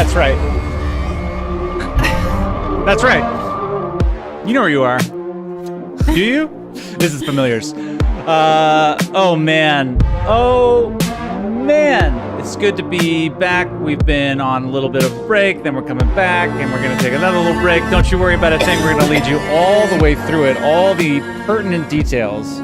That's right. That's right. You know where you are. Do you? This is Familiars. Oh man. It's good to be back. We've been on a little bit of a break, then we're coming back, and we're going to take another little break. Don't you worry about a thing. We're going to lead you all the way through it. All the pertinent details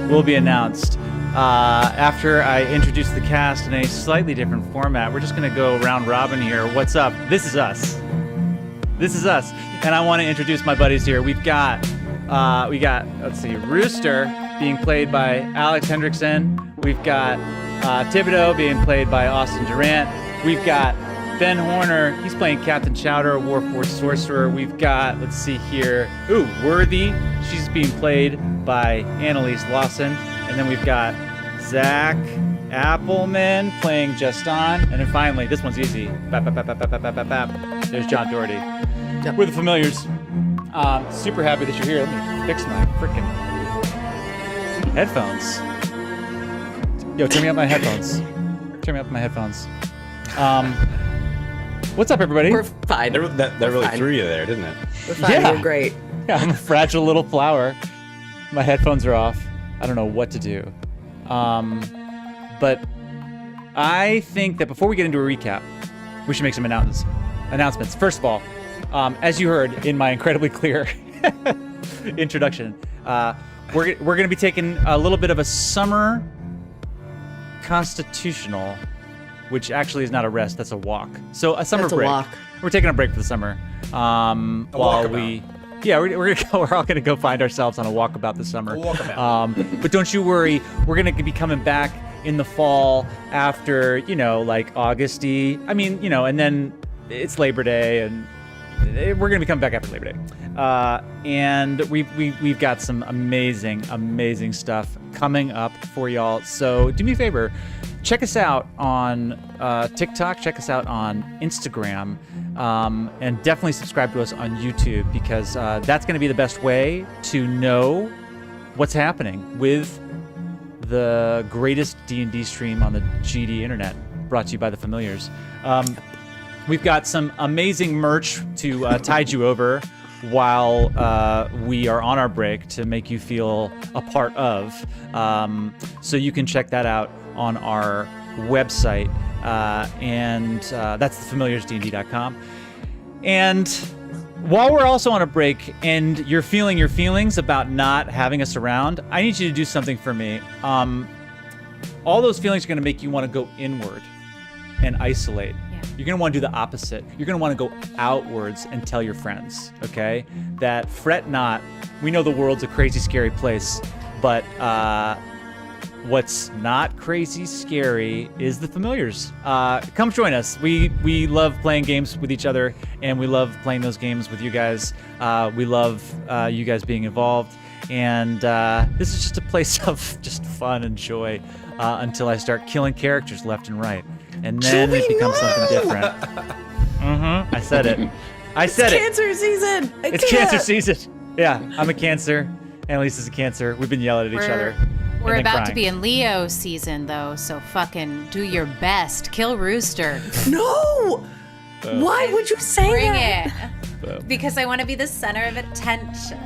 will be announced after I introduce the cast in a slightly different format. We're just going to go round robin here. What's up? This is us. And I want to introduce my buddies here. We got, let's see, Rooster being played by Alex Hendrickson. We've got Thibodeaux being played by Austin Durant. We've got Ben Horner. He's playing Captain Chowder, a Warforged sorcerer. We've got, let's see here, Worthy. She's being played by Annalise Lawson. And then we've got Zach Appleman playing Justin. And then finally, this one's easy. There's John Doherty. Yep. We're the Familiars. Super happy that you're here. Let me fix my freaking headphones. Yo, turn me up my headphones. What's up, everybody? We're fine. That really threw you there, didn't it? We're fine. We're great. Yeah, I'm a fragile little flower. My headphones are off. I don't know what to do. But I think that before we get into a recap, we should make some announcements. First of all, as you heard in my incredibly clear introduction, we're going to be taking a little bit of a summer constitutional, which actually is not a rest, that's a walk. So a summer break. Walk. We're taking a break for the summer. We're all gonna go find ourselves on a walkabout this summer. But don't you worry, we're gonna be coming back in the fall after, like August-y. I mean, and then it's Labor Day, and we're gonna be coming back after Labor Day. And we've got some amazing stuff coming up for y'all. So do me a favor, check us out on TikTok, check us out on Instagram, and definitely subscribe to us on YouTube, because that's going to be the best way to know what's happening with the greatest D&D stream on the GD internet, brought to you by the Familiars. We've got some amazing merch to tide you over while we are on our break, to make you feel a part of. So you can check that out on our website, and that's thefamiliarsdnd.com. And while we're also on a break and you're feeling your feelings about not having us around, I need you to do something for me. All those feelings are going to make you want to go inward and isolate. You're going to want to do the opposite. You're going to want to go outwards and tell your friends, okay? That fret not. We know the world's a crazy, scary place, but what's not crazy scary is the Familiars. Come join us. We love playing games with each other, and we love playing those games with you guys. We love you guys being involved, and this is just a place of just fun and joy until I start killing characters left and right. And then it becomes something different. I said it. It's Cancer season. It's Cancer season. Yeah, I'm a Cancer. Annalise is a Cancer. We've been yelling at each other. We're about to be in Leo season, though, so fucking do your best. Kill Rooster. No! Why would you say Bring that? it. Because I want to be the center of attention.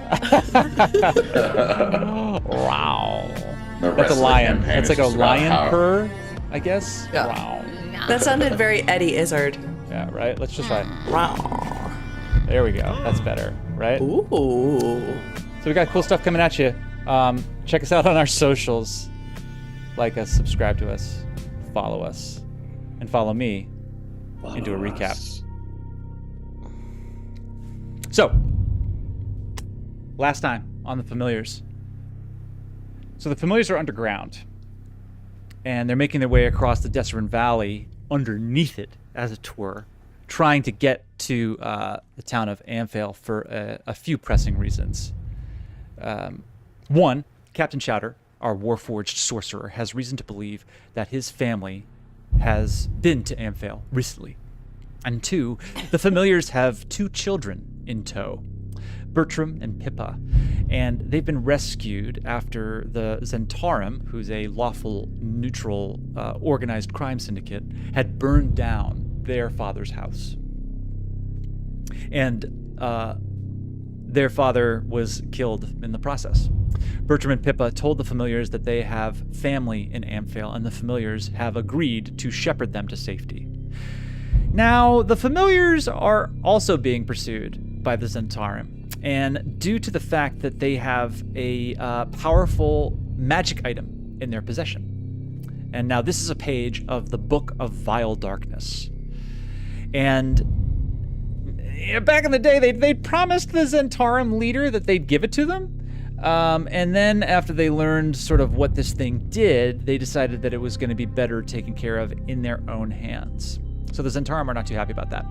Wow. That's a lion. That's like a lion purr, I guess. Yeah. Wow. That sounded very Eddie Izzard. Yeah, right? Let's just like, wow. There we go. That's better, right? Ooh. So we got cool stuff coming at you. Check us out on our socials. Like us, subscribe to us, follow us, and follow me into a recap. So, last time on the Familiars. So the Familiars are underground, and they're making their way across the Desserin Valley, underneath it, as it were, trying to get to the town of Amphale for a few pressing reasons. One, Captain Chowder, our Warforged sorcerer, has reason to believe that his family has been to Amphale recently. And two, the Familiars have two children in tow, Bertram and Pippa, and they've been rescued after the Zentarum, who's a lawful, neutral, organized crime syndicate, had burned down their father's house. And their father was killed in the process. Bertram and Pippa told the familiars that they have family in Amphail, and the familiars have agreed to shepherd them to safety. Now, the familiars are also being pursued by the Zentarim, and due to the fact that they have a powerful magic item in their possession. And now this is a page of the Book of Vile Darkness. And back in the day, they promised the Zentarim leader that they'd give it to them. And then after they learned sort of what this thing did, they decided that it was going to be better taken care of in their own hands. So the Zentarim are not too happy about that.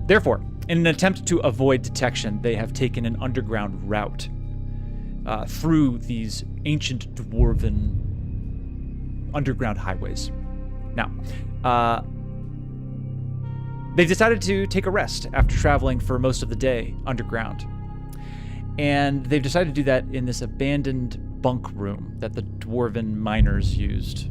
Therefore, in an attempt to avoid detection, they have taken an underground route through these ancient dwarven underground highways. Now, they've decided to take a rest after traveling for most of the day underground. And they've decided to do that in this abandoned bunk room that the dwarven miners used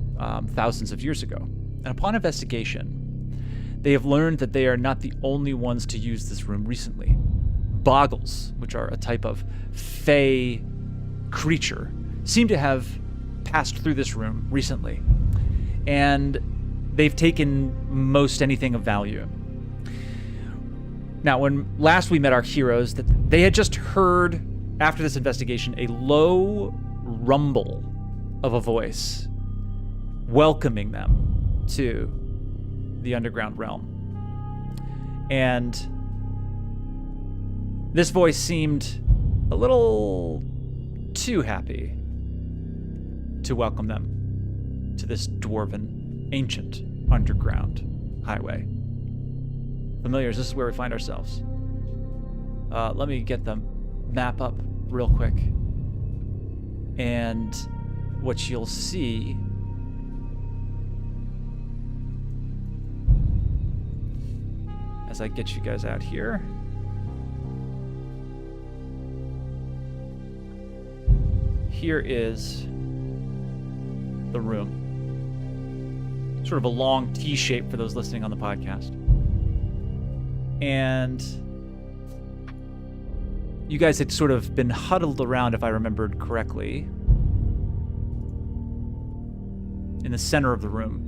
thousands of years ago. And upon investigation, they have learned that they are not the only ones to use this room recently. Boggles, which are a type of fey creature, seem to have passed through this room recently. And they've taken most anything of value. Now, when last we met our heroes, that they had just heard, after this investigation, a low rumble of a voice welcoming them to the underground realm. And this voice seemed a little too happy to welcome them to this dwarven, ancient underground highway. Familiars, this is where we find ourselves. Let me get the map up real quick. And what you'll see as I get you guys out here. Here is the room. Sort of a long T shape for those listening on the podcast. And you guys had sort of been huddled around, if I remembered correctly, in the center of the room.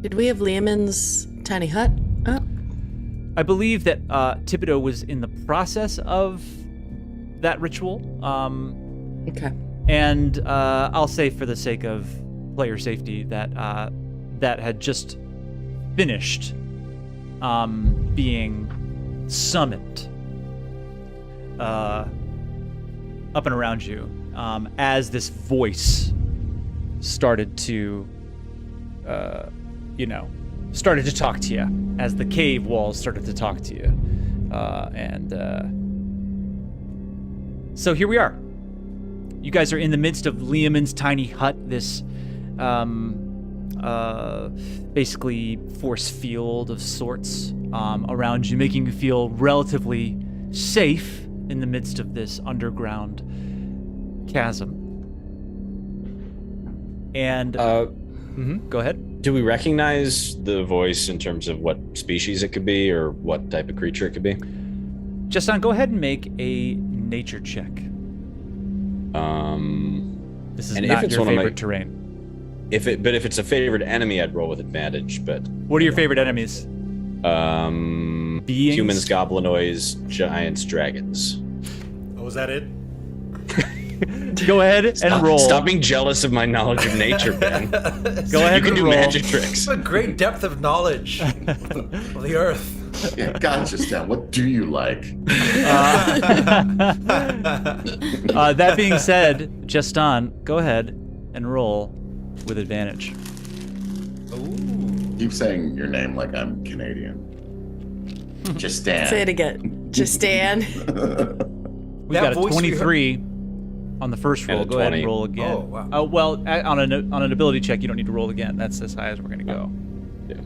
Did we have Lehman's tiny hut up? I believe that Thibodeaux was in the process of that ritual. Okay. And I'll say, for the sake of player safety, that that had just finished being summoned up and around you as this voice started to, started to talk to you, as the cave walls started to talk to you. So here we are. You guys are in the midst of Leomund's tiny hut, this basically force field of sorts around you, making you feel relatively safe in the midst of this underground chasm. And go ahead. Do we recognize the voice in terms of what species it could be or what type of creature it could be? Justin, go ahead and make a nature check. This is not your favorite terrain. If it's a favorite enemy, I'd roll with advantage. But what are your favorite enemies? Beings? Humans, goblinoids, giants, dragons. Oh, was that it? Go ahead and roll. Stop being jealous of my knowledge of nature, Ben. Go ahead and roll. You can do magic tricks. A great depth of knowledge of the earth. Yeah, gotcha, Stan. What do you like? That being said, Justin, go ahead and roll with advantage. Ooh. Keep saying your name like I'm Canadian. Justin. Say it again. Justin. We got a 23 on the first roll. Go ahead and roll again. Oh, wow. Oh, well, on an ability check, you don't need to roll again. That's as high as we're going to go. Yeah.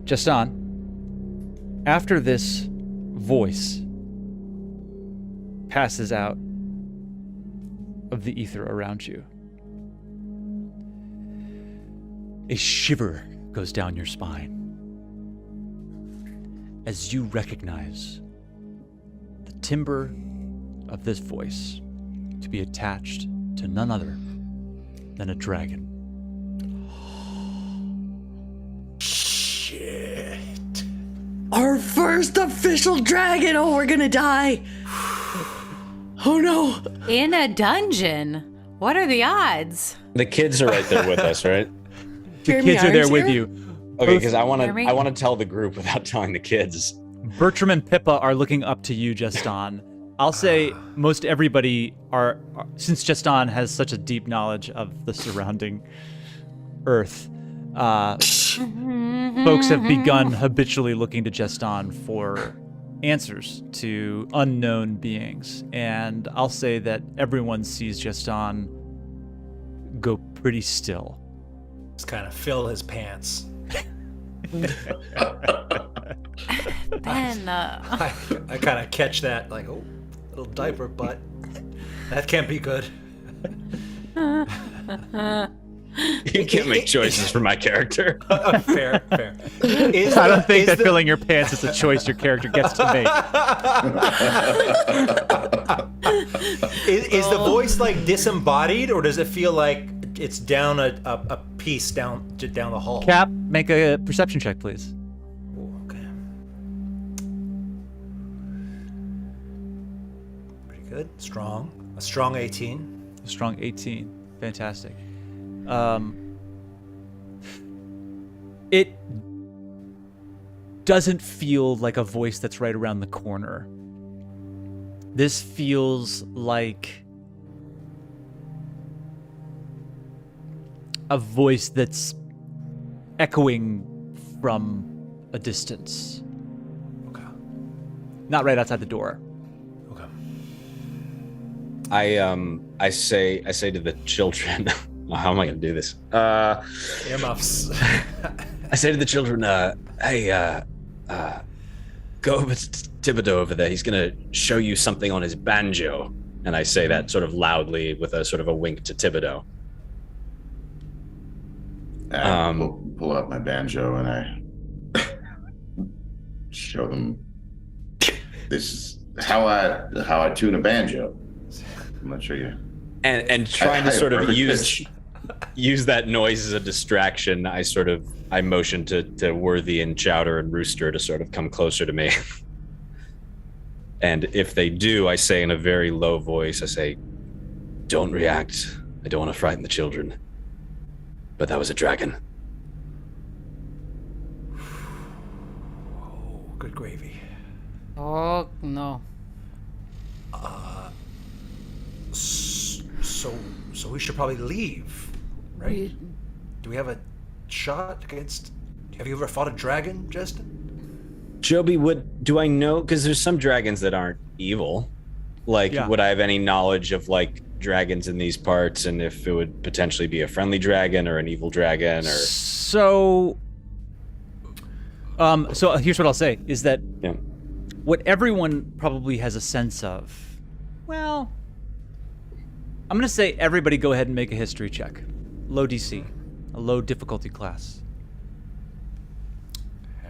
Justin, after this voice passes out of the ether around you, A shiver goes down your spine as you recognize the timbre of this voice to be attached to none other than a dragon. Shit. Our first official dragon. Oh, we're gonna die. Oh no. In a dungeon. What are the odds? The kids are right there with us, right? The kids are there with you. Okay, because I want Jeremy? to tell the group without telling the kids. Bertram and Pippa are looking up to you, Justin. I'll say most everybody are, since Justin has such a deep knowledge of the surrounding earth, folks have begun habitually looking to Justin for answers to unknown beings. And I'll say that everyone sees Justin go pretty still. Just kind of fill his pants. Ben, I kind of catch that, like, oh, little diaper butt. That can't be good. You can't make choices for my character. Fair. I don't think that filling your pants is a choice your character gets to make. Is the voice like disembodied, or does it feel like it's down a piece down the hall? Cap, make a perception check, please. Ooh, okay. Pretty good. Strong. A strong 18. A strong 18. Fantastic. It doesn't feel like a voice that's right around the corner. This feels like a voice that's echoing from a distance. Okay. Not right outside the door. Okay. I say to the children, how am I going to do this? Earmuffs. I say to the children, hey, go over to Thibodeaux over there. He's going to show you something on his banjo. And I say that sort of loudly with a sort of a wink to Thibodeaux. I pull out my banjo and I show them this is how I tune a banjo. I'm not sure you. And trying to sort of use that noise as a distraction, I motion to Worthy and Chowder and Rooster to sort of come closer to me. And if they do, I say in a very low voice, I say, don't react. I don't want to frighten the children. But that was a dragon. Oh, good gravy. oh no. So we should probably leave, right? Do we have a shot against? Have you ever fought a dragon, Justin? Joby, do I know? Because there's some dragons that aren't evil. Like, Yeah. would I have any knowledge of like dragons in these parts, and if it would potentially be a friendly dragon or an evil dragon, or? So here's what I'll say is that Yeah. what everyone probably has a sense of, well, I'm going to say everybody go ahead and make a history check. Low DC, a low difficulty class.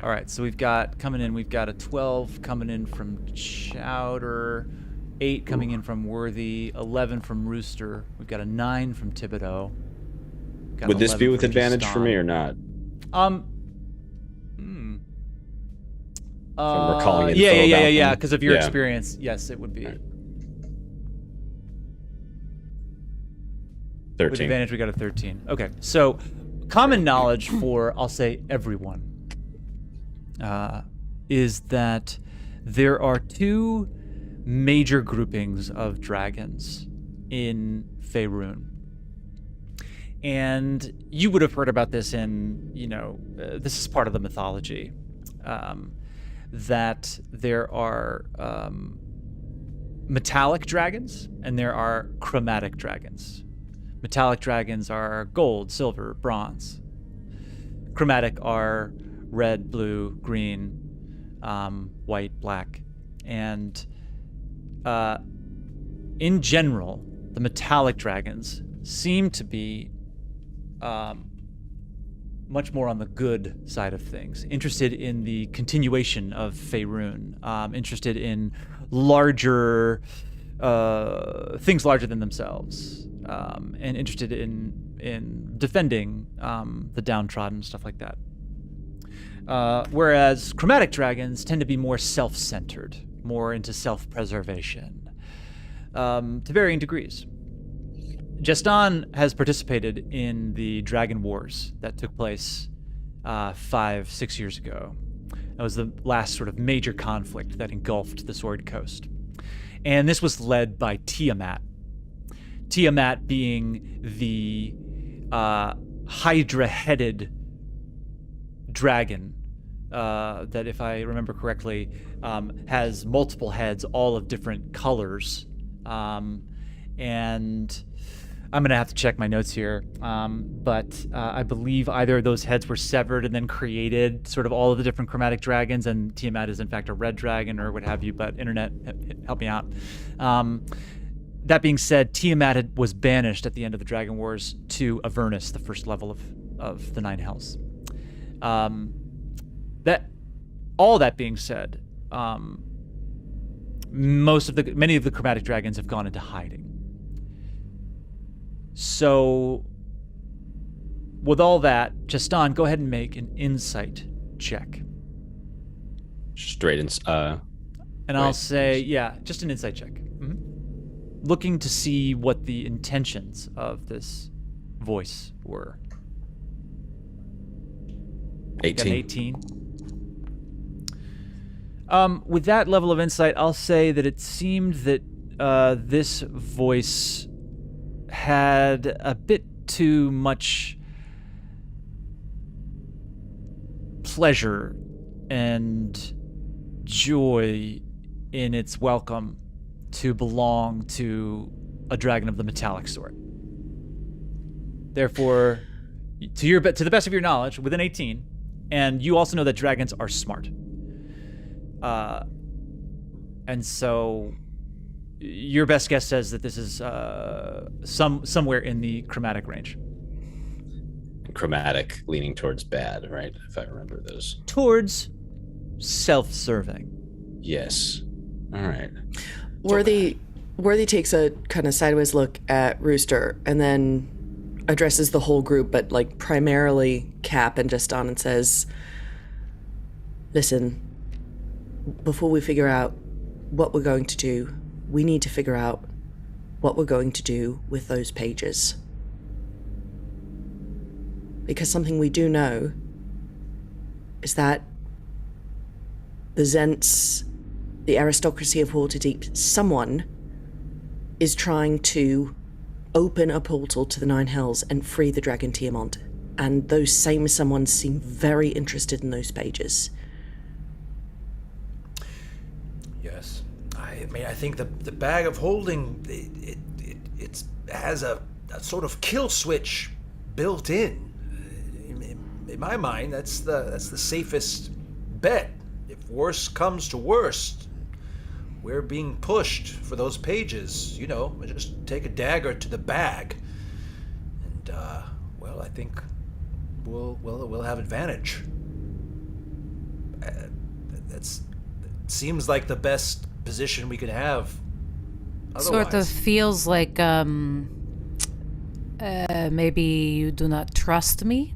All right, so we've got a 12 coming in from Chowder, 8 coming in from Worthy, 11 from Rooster. We've got a 9 from Thibodeaux. Got Would this 11 be with from advantage for me Justin. or not? I'm recalling info yeah, about them. because of your Yeah. experience, yes, it would be. Right. With 13. advantage, we got a 13. Okay, so common knowledge for, I'll say, everyone, is that there are 2 major groupings of dragons in Faerun. And you would have heard about this in, this is part of the mythology, that there are metallic dragons and there are chromatic dragons. Metallic dragons are gold, silver, bronze. Chromatic are red, blue, green, white, black. And in general, the metallic dragons seem to be much more on the good side of things, interested in the continuation of Faerun, interested in larger things larger than themselves, and interested in defending the downtrodden, stuff like that. Whereas chromatic dragons tend to be more self-centered, more into self-preservation, to varying degrees. Jestan has participated in the Dragon Wars that took place 5-6 years ago. That was the last sort of major conflict that engulfed the Sword Coast. And this was led by Tiamat. Tiamat being the Hydra-headed dragon that, if I remember correctly, has multiple heads, all of different colors. And I'm going to have to check my notes here, but I believe either of those heads were severed and then created sort of all of the different chromatic dragons, and Tiamat is in fact a red dragon or what have you, but internet, help me out. That being said, Tiamat was banished at the end of the Dragon Wars to Avernus, the first level of the Nine Hells. All that being said, many of the chromatic dragons have gone into hiding. So, with all that, Jestan, go ahead and make an insight check. Straight in. And I'll say, yeah, just an insight check. Mm-hmm. Looking to see what the intentions of this voice were. 18. 18. With that level of insight, I'll say that it seemed that this voice had a bit too much pleasure and joy in its welcome to belong to a dragon of the metallic sort. Therefore, to the best of your knowledge, within 18, and you also know that dragons are smart. And so your best guess says that this is somewhere in the chromatic range. Chromatic leaning towards bad, right? If I remember those. Towards self-serving. Yes. All right. Worthy takes a kind of sideways look at Rooster and then addresses the whole group, but like primarily Cap and Jestan, and says, "Listen, before we figure out what we're going to do, we need to figure out what we're going to do with those pages. Because something we do know is that the Zents, the aristocracy of Waterdeep, someone is trying to open a portal to the Nine Hells and free the Dragon Tiamat. And those same someone seem very interested in those pages." Yes. I mean, I think the bag of holding, it has a sort of kill switch built in. In my mind, that's the safest bet. If worse comes to worst, we're being pushed for those pages. You know, just take a dagger to the bag, and well, I think we'll have advantage. That seems like the best position we could have. Otherwise. Sort of feels like maybe you do not trust me.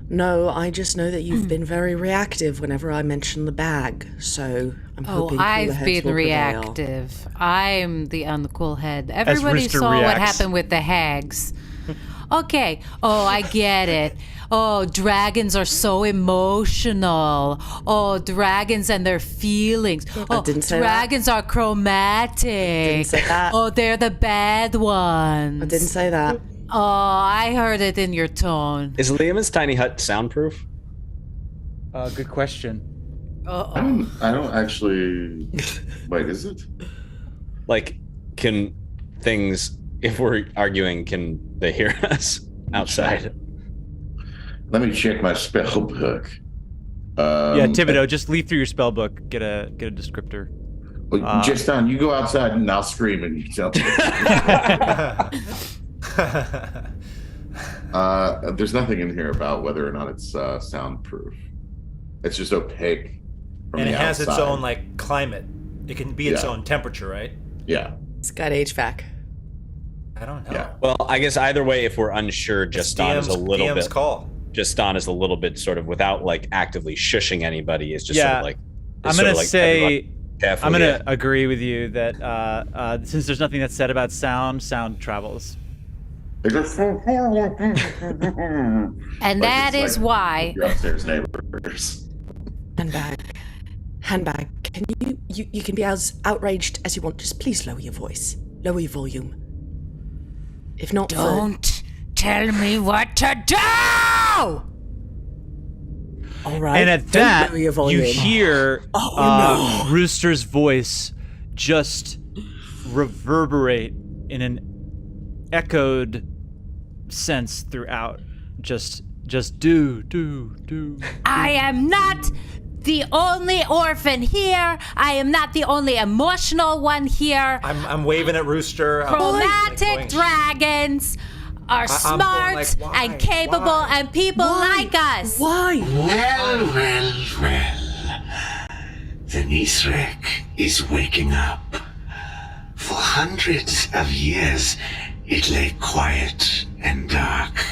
No, I just know that you've been very reactive whenever I mention the bag, so I'm hoping cooler I've heads been will prevail. reactive. I'm the uncool head. Everybody Rooster saw what reacts. happened with the hags. Okay. Oh, I get it. Oh, dragons are so emotional. Oh, dragons and their feelings. Oh, didn't say dragons are chromatic. Didn't say that. Oh, they're the bad ones. I didn't say that. Oh, I heard it in your tone. Is Leomund's tiny hut soundproof? Good question. I don't actually. Wait, is it? Like, can things, if we're arguing, can they hear us outside? Let me check my spell book. Yeah, Thibodeaux, just leaf through your spell book, get a descriptor. Jestan, you go outside and I'll scream and you tell me. There's nothing in here about whether or not it's soundproof. It's just opaque. And it has its own like climate. It can be its own temperature, right? Yeah. It's got HVAC. I don't know. Yeah. Well, I guess either way, if we're unsure, Justin is a little DM's bit. call. Justin is a little bit sort of without like actively shushing anybody. Is just sort of like. I'm gonna say. Careful, I'm gonna agree with you that since there's nothing that's said about sound travels. And that is why. Your upstairs neighbors. Handbag. Can you can be as outraged as you want. Just please lower your voice. Lower your volume. If not, Don't tell me what to do! All right. And at that, lower your volume. you hear no. Rooster's voice just reverberate in an echoed sense throughout. Just do. I am not the only orphan here. I am not the only emotional one here. I'm waving at Rooster. Chromatic dragons are smart like, why? and capable Why? and people like us. Why? Well. The Nisrek is waking up. For hundreds of years, it lay quiet and dark.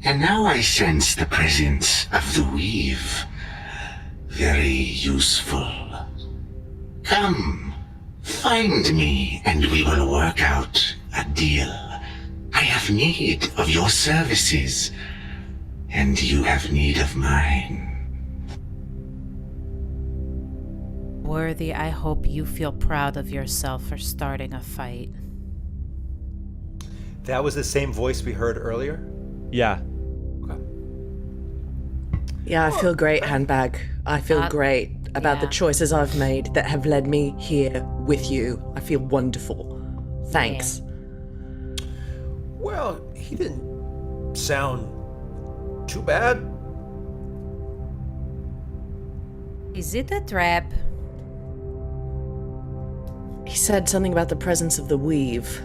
And now I sense the presence of the weave. Very useful. Come, find me, and we will work out a deal. I have need of your services, and you have need of mine. Worthy, I hope you feel proud of yourself for starting a fight. That was the same voice we heard earlier? Yeah. Okay. Yeah, I feel great, Handbag. I feel great about the yeah. choices I've made that have led me here with you. I feel wonderful. Thanks. Well, he didn't sound too bad. Is it a trap? He said something about the presence of the weave.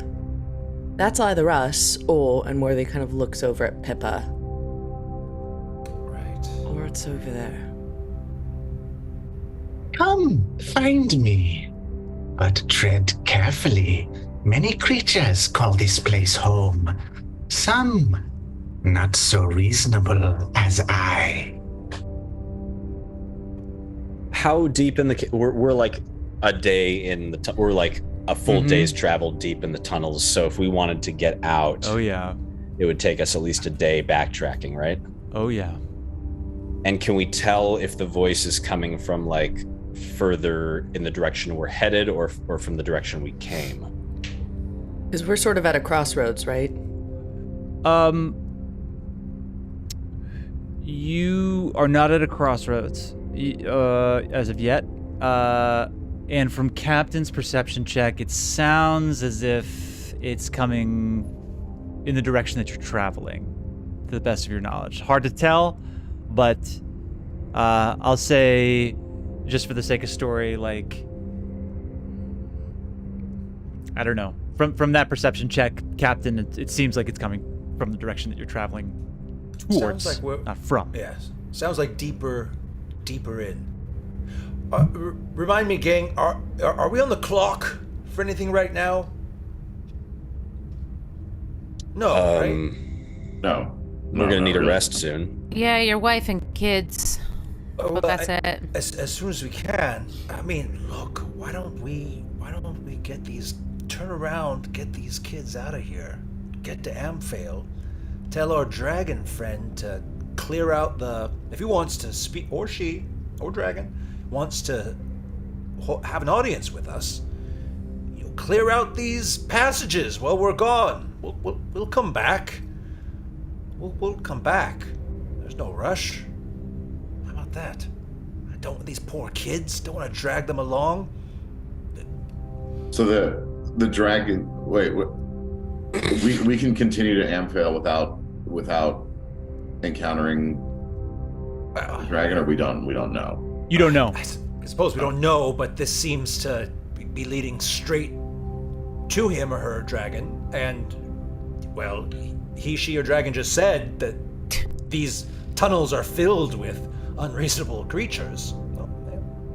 That's either us or, and Worthy kind of looks over at Pippa, Right. or it's over there. Come, find me. But tread carefully. Many creatures call this place home. Some not so reasonable as I. How deep in the we're like a day in the we're like a full day's travel deep in the tunnels, so if we wanted to get out, Oh yeah. it would take us at least a day backtracking, right? Oh yeah. And can we tell if the voice is coming from like further in the direction we're headed or from the direction we came? Because we're sort of at a crossroads, right? You are not at a crossroads as of yet. And from Captain's perception check, it sounds as if it's coming in the direction that you're traveling, to the best of your knowledge. Hard to tell, but I'll say, just for the sake of story, like, I don't know. From that perception check, Captain, it seems like it's coming from the direction that you're traveling towards, Sounds like we're, not from. yes. Sounds like deeper in. Remind me, gang, are we on the clock for anything right now? No, right? No. We're gonna need a rest soon. Yeah, your wife and kids. Well, that's it. As soon as we can. I mean, look, why don't we turn around, get these kids out of here, get to Amphale, tell our dragon friend to clear out if he wants to speak, or she, or dragon, wants to have an audience with us, clear out these passages while we're gone. We'll come back. We'll come back. There's no rush. How about that? I don't want these poor kids. Don't want to drag them along. So the dragon. Wait. We can continue to Amphale without encountering the dragon, or we don't know. You don't know. I suppose we don't know, but this seems to be leading straight to him or her dragon, and well, she, or dragon just said that these tunnels are filled with unreasonable creatures. Well,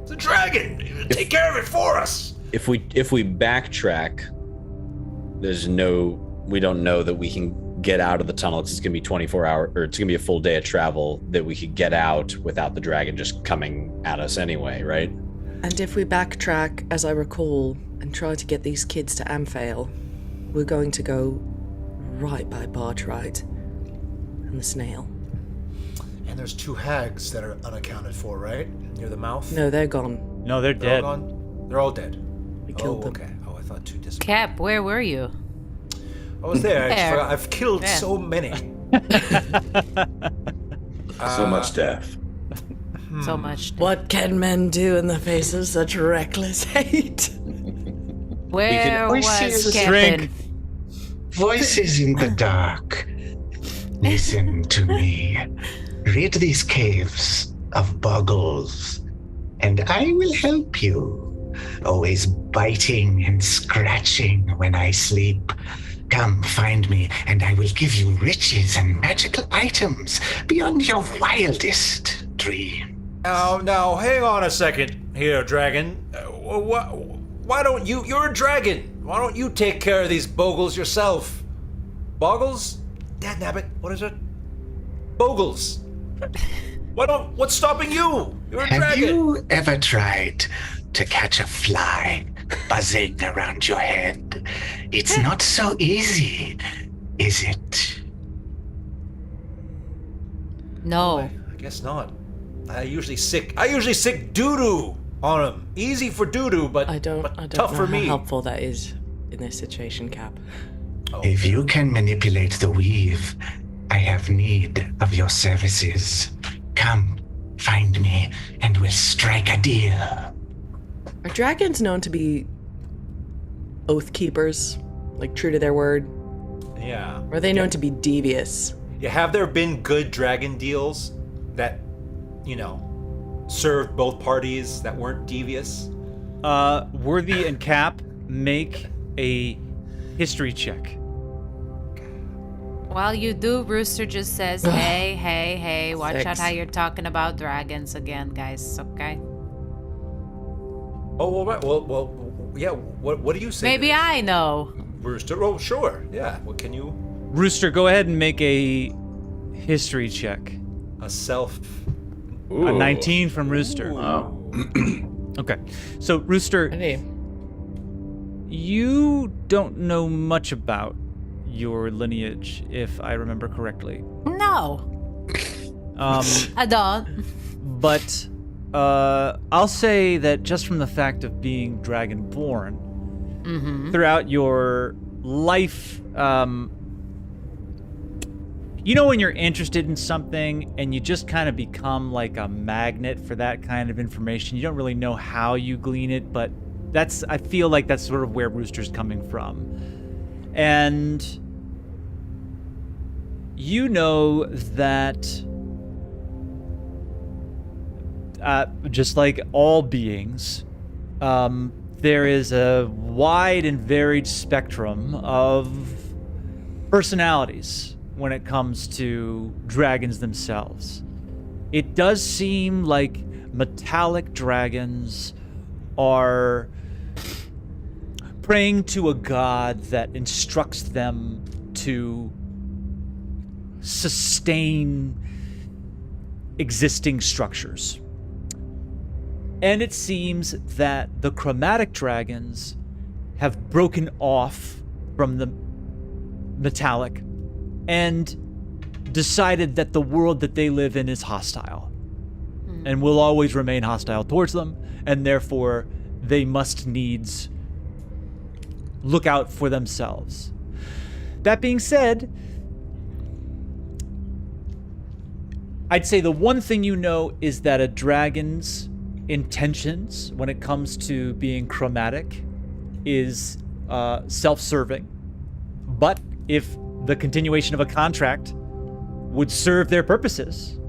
it's a dragon. Take care of it for us. If we backtrack, we don't know that we can get out of the tunnel. It's gonna be 24 hour, or it's gonna be a full day of travel that we could get out without the dragon just coming at us anyway, right? And if we backtrack, as I recall, and try to get these kids to Amphail, we're going to go right by Bartrite and the snail. And there's 2 hags that are unaccounted for, right? Near the mouth? No, they're gone. No, they're They're dead. all gone? They're all dead. We killed them. Okay. Oh, I thought 2 disappeared. Cap, where were you? I was there. I just There. forgot. I've killed Yeah. so many. So much death. So much. What can men do in the face of such reckless hate? Where was Voices. Kevin? Voices in the dark. Listen to me. Rid these caves of boggles, and I will help you. Always biting and scratching when I sleep. Come find me, and I will give you riches and magical items beyond your wildest dream. Now, hang on a second here, dragon. Why don't you? You're a dragon. Why don't you take care of these bogles yourself? Boggles? Dadnabbit, what is it? Bogles. What's stopping you? You're a Have dragon. you ever tried to catch a fly buzzing around your head? It's not so easy, is it? No. I guess not. I usually sick doo-doo on him. Easy for doo-doo, but I don't tough know for how me. helpful that is in this situation, Cap. If you can manipulate the weave, I have need of your services. Come, find me, and we'll strike a deal. Are dragons known to be oath keepers? Like true to their word? Yeah. Or are they known to be devious? Yeah, have there been good dragon deals that, served both parties that weren't devious? Worthy and Cap, make a history check. While you do, Rooster just says, hey, watch 6. out how you're talking about dragons again, guys, okay? Oh, well, right. Well, yeah. What do you say? Maybe I know. Rooster. Oh, sure. Yeah. What can you? Rooster, go ahead and make a history check. A self. A 19 from Rooster. Wow. Okay. So, Rooster, you don't know much about your lineage, if I remember correctly. No, I don't. But I'll say that just from the fact of being dragonborn, throughout your life, when you're interested in something and you just kind of become like a magnet for that kind of information, you don't really know how you glean it, but I feel like that's sort of where Rooster's coming from. And you know that just like all beings, there is a wide and varied spectrum of personalities when it comes to dragons themselves. It does seem like metallic dragons are praying to a god that instructs them to sustain existing structures. And it seems that the chromatic dragons have broken off from the metallic and decided that the world that they live in is hostile and will always remain hostile towards them, and therefore they must needs look out for themselves. That being said, I'd say the one thing you know is that a dragon's intentions when it comes to being chromatic is self-serving. But if the continuation of a contract would serve their purposes,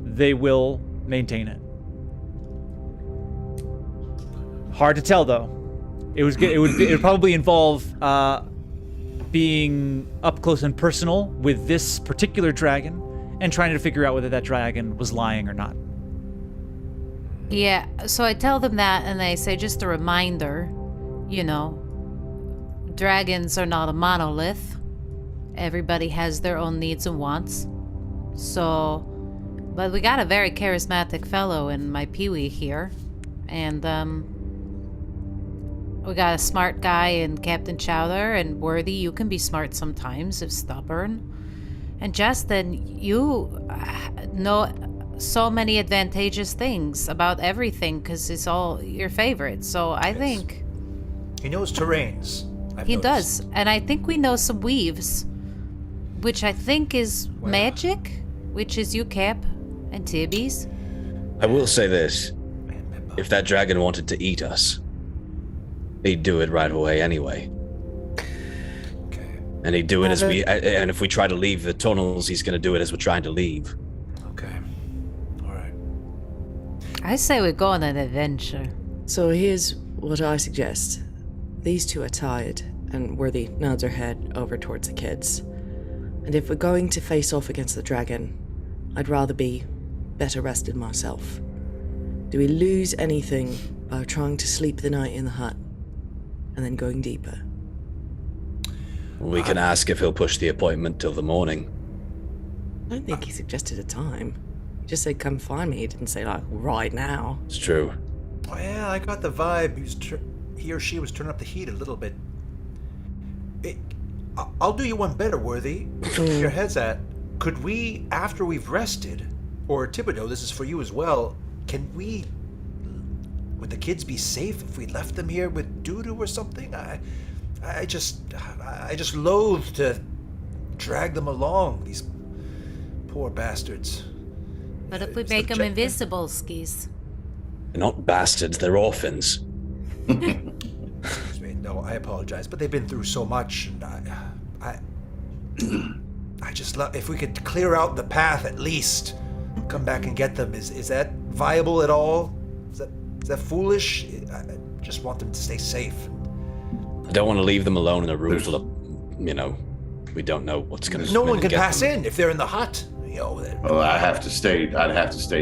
they will maintain it. Hard to tell, though. It would probably involve being up close and personal with this particular dragon and trying to figure out whether that dragon was lying or not. Yeah, so I tell them that, and I say, just a reminder, dragons are not a monolith. Everybody has their own needs and wants. So, but we got a very charismatic fellow in my peewee here, and we got a smart guy in Captain Chowder, and Worthy, you can be smart sometimes if stubborn. And Justin, you know so many advantageous things about everything because it's all your favorite. So I think He knows terrains. he does. And I think we know some weaves, which I think is magic, which is you, Cap, and Tibby's. I will say this. If that dragon wanted to eat us, he'd do it right away anyway. Okay. And he'd do it and if we try to leave the tunnels, he's going to do it as we're trying to leave. Okay. All right. I say we go on an adventure. So here's what I suggest. These two are tired, and Worthy nods her head over towards the kids. And if we're going to face off against the dragon, I'd rather be better rested myself. Do we lose anything by trying to sleep the night in the hut and then going deeper? We can ask if he'll push the appointment till the morning. I don't think he suggested a time. He just said, come find me. He didn't say, like, right now. It's true. Oh, yeah, I got the vibe. He or she was turning up the heat a little bit. I'll do you one better, Worthy. Where your head's at. Could we, after we've rested, or Thibodeaux, this is for you as well, would the kids be safe if we left them here with doo-doo or something? I just loathe to drag them along, these poor bastards. But if we It's make the them invisible, skis. They're not bastards, they're orphans. Excuse me, no, I apologize, but they've been through so much, and I just love, if we could clear out the path at least, come back and get them. Is that viable at all? Is that foolish? I just want them to stay safe. I don't want to leave them alone in a room full of, we don't know what's going to. No one can pass in if they're in the hut. Well, I'd have to stay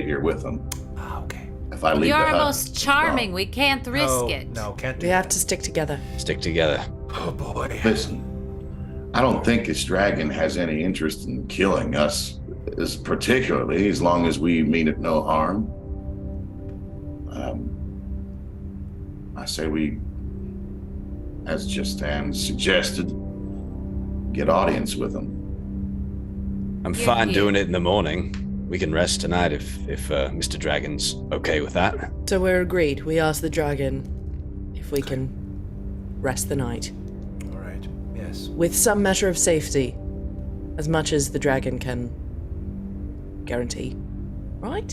here with them. Okay. If I leave You're the our hut, most charming. no. We can't risk it. No, can't do We that. have to stick together. Stick together. Oh boy. Listen, I don't think this dragon has any interest in killing us, particularly as long as we mean it no harm. I say we, as Justin suggested, get audience with them. I'm fine doing it in the morning. We can rest tonight if Mr. Dragon's okay with that. So we're agreed. We ask the dragon if we can rest the night. All right. Yes. With some measure of safety. As much as the dragon can guarantee. Right?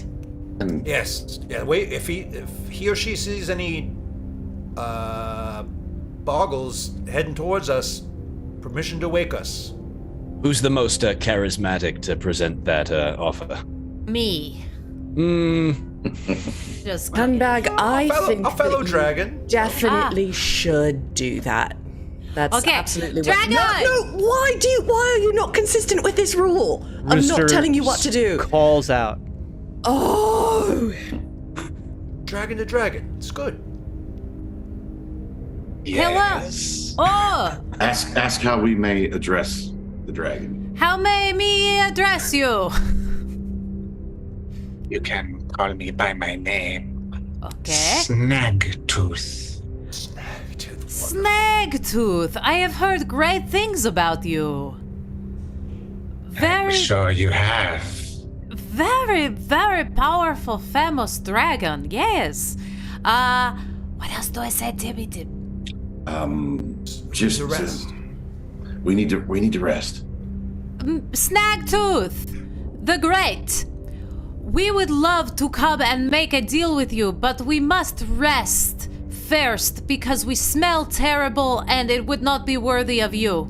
And Yes. Yeah. Wait. If he or she sees any boggles heading towards us, permission to wake us. Who's the most charismatic to present that offer? Me. Just Handbag, I think a fellow that you dragon. definitely should do that. That's Okay, absolutely dragon! right. No, why are you not consistent with this rule? I'm Rooster not telling you what to do. Calls out. Oh, Dragon to dragon. It's good. Yes. Hello. Oh, ask how we may address the dragon. how may me address you? You can call me by my name. Okay. Snagtooth. Snagtooth. I have heard great things about you. I'm Very, sure you have. very, very powerful, famous dragon. Yes. What else do I say, Tibby Tib? Just To rest. we need to rest. Snagtooth, the Great. We would love to come and make a deal with you, but we must rest first because we smell terrible and it would not be worthy of you.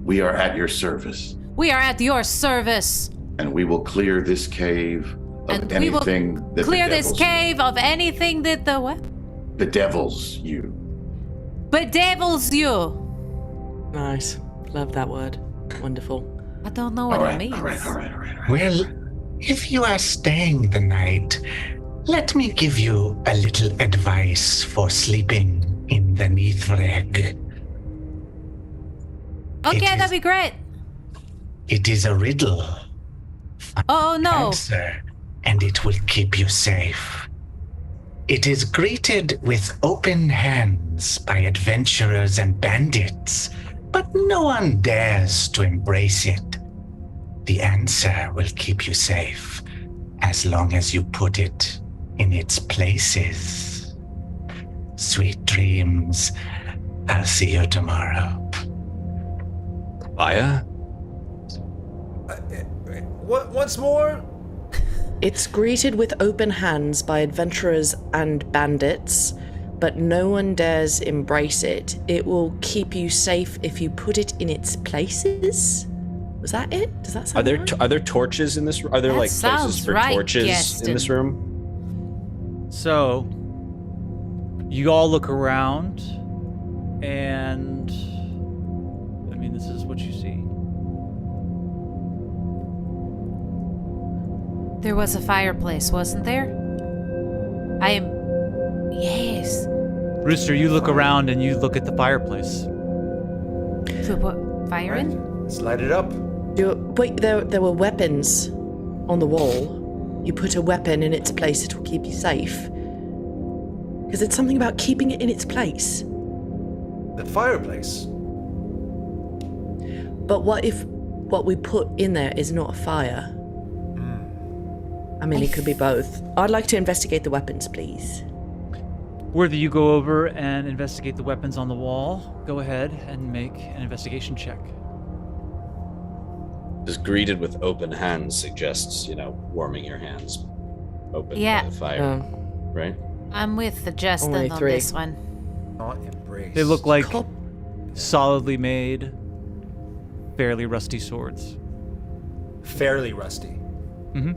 We are at your service, We are at your service. and we will clear this cave of And we will anything that clear this bedevils cave of anything that the what? bedevils you. Bedevils you. nice. Love that word. Wonderful. I don't know what it means. All right. Well, if you are staying the night, let me give you a little advice for sleeping in the Nithreg. Okay, that'd be great. It is a riddle. Oh, no. Answer, and it will keep you safe. It is greeted with open hands by adventurers and bandits, but no one dares to embrace it. The answer will keep you safe as long as you put it in its places. Sweet dreams. I'll see you tomorrow. Aya? What? Once more? It's greeted with open hands by adventurers and bandits, but no one dares embrace it. It will keep you safe if you put it in its places. Was that it? Does that sound right? Are there torches in this room? Are there That like places sounds for right, torches Gaston. in this room? So, you all look around, and I mean, this is what you see. There was a fireplace, wasn't there? Yes. Rooster, you look around and you look at the fireplace. To put fire in? Let's light it up. Wait, there were weapons on the wall. You put a weapon in its place, it will keep you safe. Because it's something about keeping it in its place. The fireplace. But what if what we put in there is not a fire? I mean, it could be both. I'd like to investigate the weapons, please. Worthy, you go over and investigate the weapons on the wall. Go ahead and make an investigation check. Just greeted with open hands suggests, warming your hands open Yeah. by the fire, right? I'm with the Justin Only on 3. this one. Not embrace. They look like solidly made, fairly rusty swords. fairly rusty. Mm-hmm.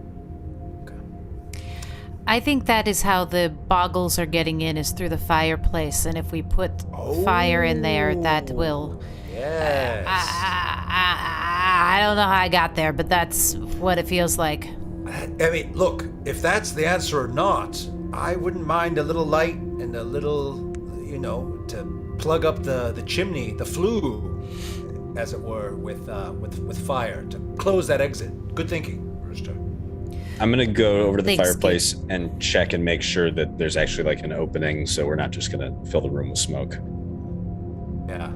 I think that is how the boggles are getting in, is through the fireplace, and if we put fire in there, that will... Yes. I don't know how I got there, but that's what it feels like. I mean, look, if that's the answer or not, I wouldn't mind a little light and a little, to plug up the chimney, the flue, as it were, with fire to close that exit. Good thinking, Rooster. I'm gonna go over to the Thanks, fireplace and check and make sure that there's actually like an opening, so we're not just gonna fill the room with smoke. Yeah.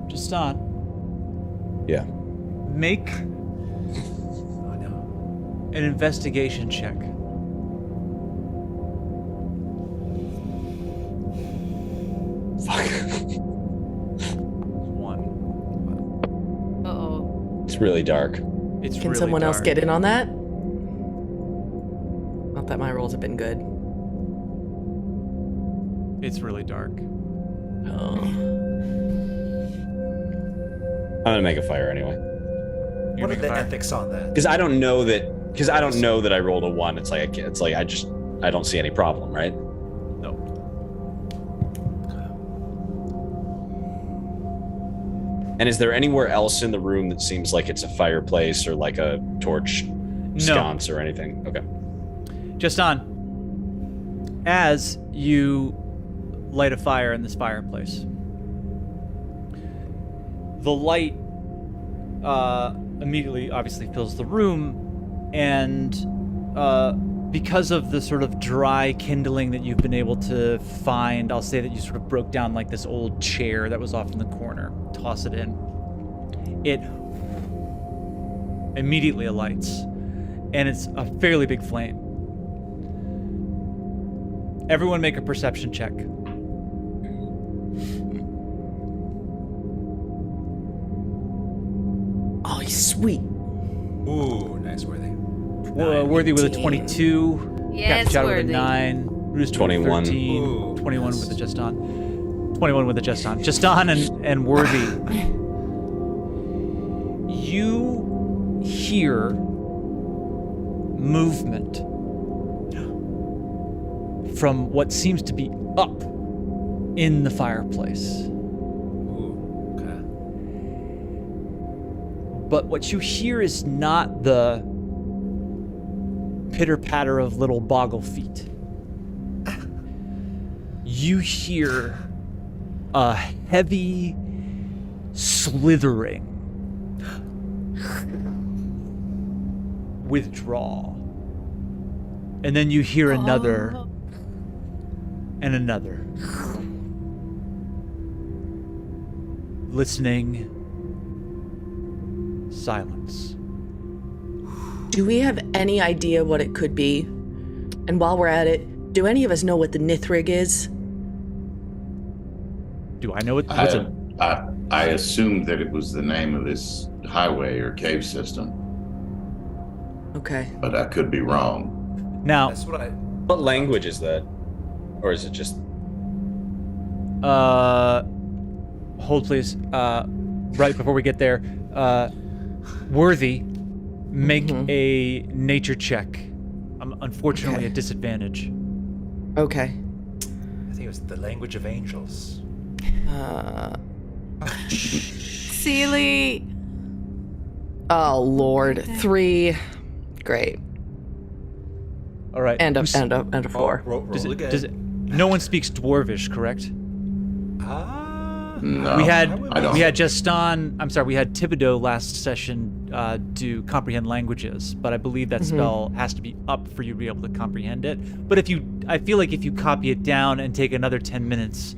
Justin, Yeah. make I know. an investigation check. One. Uh-oh. It's really dark. It's Can really someone else dark. get in on that? Not that my rolls have been good. It's really dark. Oh. I'm gonna make a fire anyway. You What are make a the fire? ethics on that? Because I don't know that I rolled a 1. It's like I don't see any problem, right? No. And is there anywhere else in the room that seems like it's a fireplace or like a torch sconce or anything? Okay. Justin, as you light a fire in this fireplace, the light immediately obviously fills the room, and because of the sort of dry kindling that you've been able to find, I'll say that you sort of broke down like this old chair that was off in the corner, toss it in. It immediately alights, and it's a fairly big flame. Everyone make a perception check. Oh, sweet. Ooh, nice, Worthy. Worthy with a 19. 22. Yes, Captain Chowder with a Worthy. 9. Rooster 21. with 13. Ooh, 21 yes. with the Justin. 21 with the Justin. Justin and Worthy. You hear movement from what seems to be up in the fireplace. Ooh, okay. but what you hear is not the pitter-patter of little boggle feet. You hear a heavy slithering withdrawal. And then you hear another and another. Listening. Silence. Do we have any idea what it could be? And while we're at it, do any of us know what the Nithrig is? Do I know what's it? I assumed that it was the name of this highway or cave system, Okay. but I could be wrong. Now, That's what I. What language is that? Or is it just... hold please. Right before we get there, Worthy, make a nature check. I'm unfortunately at disadvantage. Okay. I think it was the language of angels. Silly. Oh, Lord. 3. Great. All right. And a 4. Roll again. No one speaks Dwarvish, correct? No, We had I don't. we had Thibodeaux last session do comprehend languages, but I believe that spell has to be up for you to be able to comprehend it. But I feel like if you copy it down and take another 10 minutes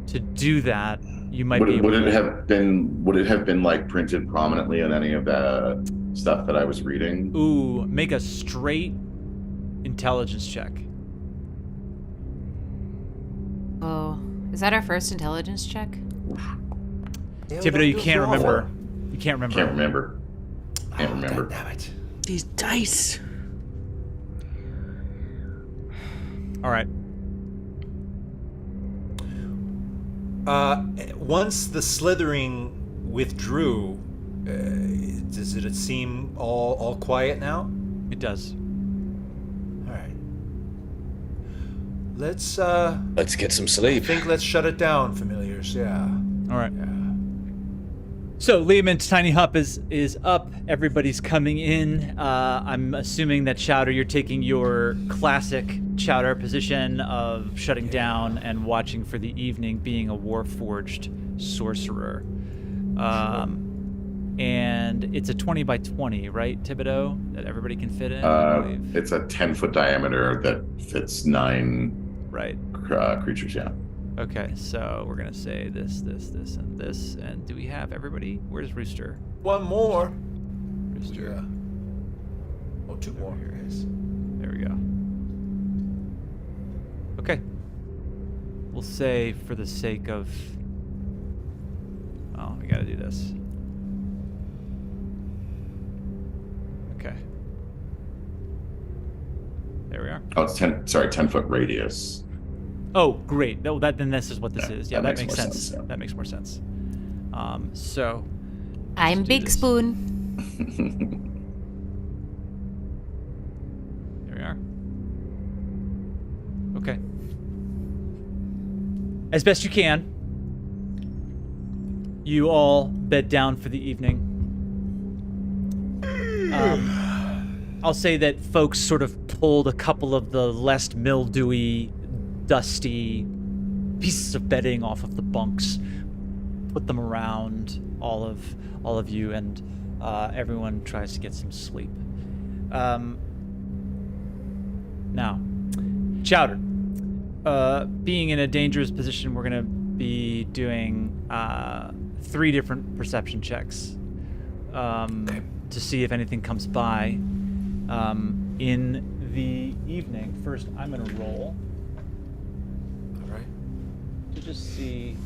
to do that, you might be able Would to. it have been like printed prominently in any of the stuff that I was reading? Ooh, make a straight intelligence check. Oh, is that our first intelligence check? Thibodeaux, you can't remember. You can't remember. Can't remember. Can't remember. Damn it. These dice. All right. Once the slithering withdrew, does it seem all quiet now? It does. All right. Let's Let's get some sleep. let's shut it down, familiars. Yeah. All right. So Leomund's tiny hut is up. Everybody's coming in. I'm assuming that Chowder, you're taking your classic Chowder position of shutting down and watching for the evening, being a warforged sorcerer. And it's a 20 by 20, right, Thibodeaux, that everybody can fit in? I believe. It's a 10-foot diameter that fits 9 Right. creatures. Yeah. Okay, so we're gonna say this, and this. And do we have everybody? Where's Rooster? One more. Rooster. Yeah. Oh, 2 more. Here it is. There we go. Okay. We'll say for the sake of... Oh, we gotta do this. Okay. There we are. Oh, it's 10-foot radius. Oh, great. Then this is what this is. Yeah, that makes more sense. yeah. That makes more sense. So... I'm do Big this. Spoon. There we are. Okay. As best you can, you all bed down for the evening. I'll say that folks sort of pulled a couple of the less mildewy, dusty pieces of bedding off of the bunks, put them around all of you, and everyone tries to get some sleep. Now, Chowder, being in a dangerous position, we're gonna be doing 3 different perception checks to see if anything comes by in the evening. First, I'm gonna roll All right. to just see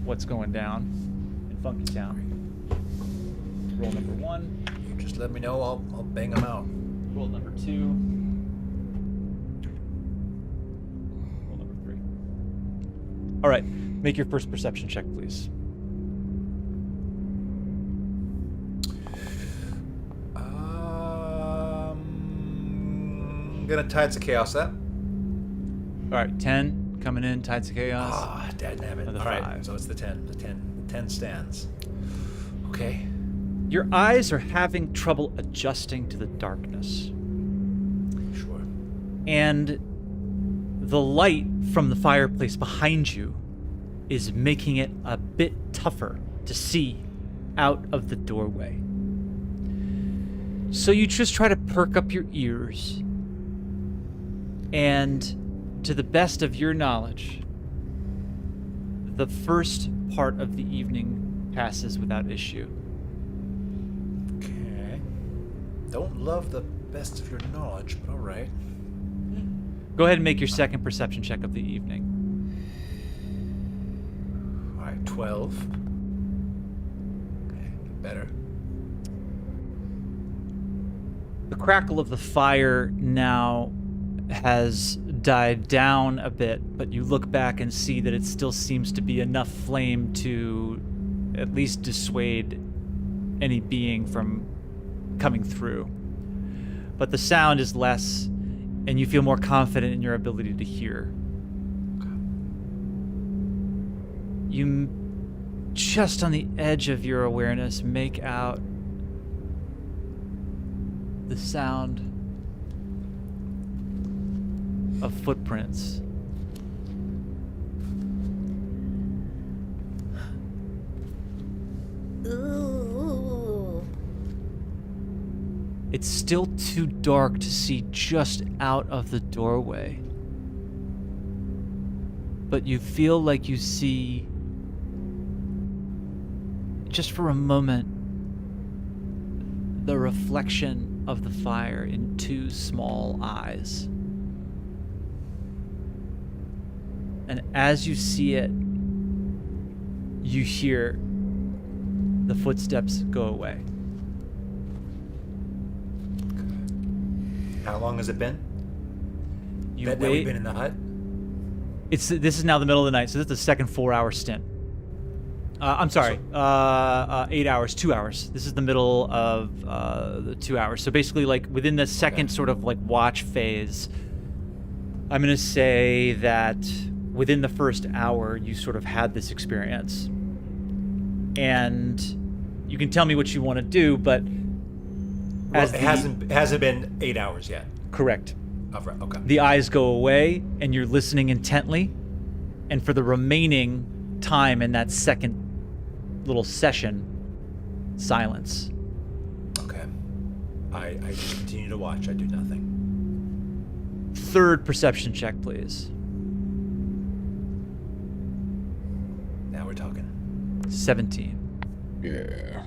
what's going down in Funky Town. Roll number 1. You just let me know. I'll bang them out. Roll number 2. Roll number 3. All right, make your first perception check, please. I'm gonna Tides of Chaos that. All right, 10 coming in, Tides of Chaos. Dadnabbit. Another All right, 5. so it's the 10. The 10 stands. Okay. Your eyes are having trouble adjusting to the darkness. Sure. And the light from the fireplace behind you is making it a bit tougher to see out of the doorway. So you just try to perk up your ears, and to the best of your knowledge, the first part of the evening passes without issue. Okay. Don't love the best of your knowledge, but all right. Go ahead and make your second perception check of the evening. All right, 12. Okay, better. The crackle of the fire now has died down a bit, but you look back and see that it still seems to be enough flame to at least dissuade any being from coming through. But the sound is less, and you feel more confident in your ability to hear. You, just on the edge of your awareness, make out the sound of footprints. Ooh. It's still too dark to see just out of the doorway, but you feel like you see, just for a moment, the reflection of the fire in two small eyes. And as you see it, you hear the footsteps go away. How long has it been? You that wait. we've been in the hut? This is now the middle of the night, so this is the second 4-hour stint. I'm sorry, 8 hours, 2 hours. This is the middle of the 2 hours. So basically, like, within the second sort of like watch phase, I'm gonna say that within the first hour, you sort of had this experience. And you can tell me what you want to do, but Well, it hasn't been 8 hours yet. Correct. Oh, right. Okay. The eyes go away, and you're listening intently. And for the remaining time in that second little session, silence. Okay. I just continue to watch. I do nothing. Third perception check, please. Now we're talking. 17. Yeah.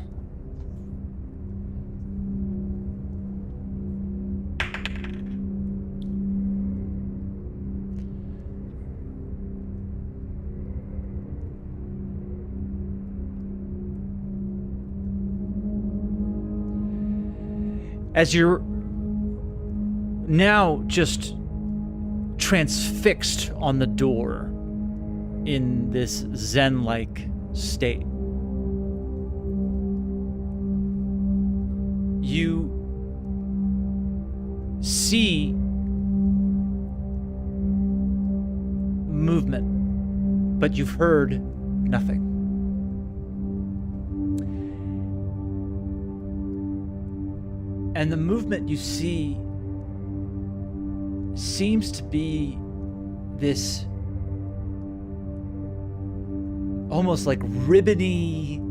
As you're now just transfixed on the door in this Zen-like state, you see movement, but you've heard nothing. And the movement you see seems to be this almost like ribbony,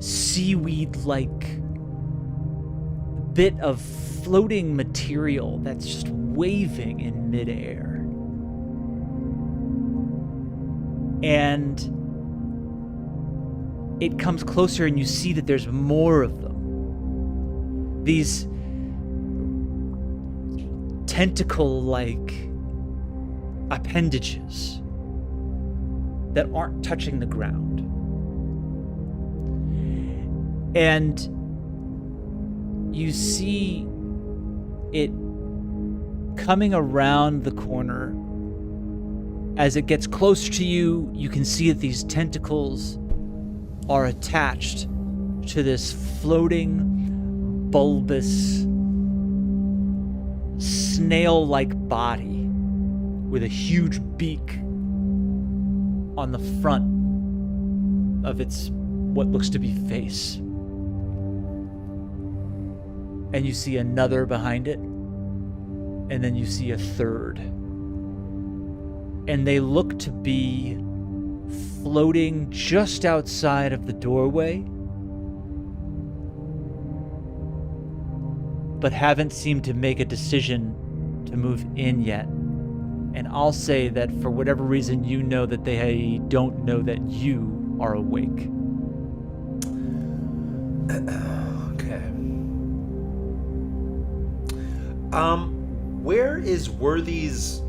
seaweed-like bit of floating material that's just waving in midair. And it comes closer and you see that there's more of them. These tentacle-like appendages that aren't touching the ground. And you see it coming around the corner. As it gets closer to you, you can see that these tentacles are attached to this floating, bulbous, snail-like body with a huge beak on the front of its what looks to be face. and you see another behind it, and then you see a third. And they look to be floating just outside of the doorway, but haven't seemed to make a decision to move in yet. And I'll say that for whatever reason, you know that they don't know that you are awake. Okay. Where is Worthy's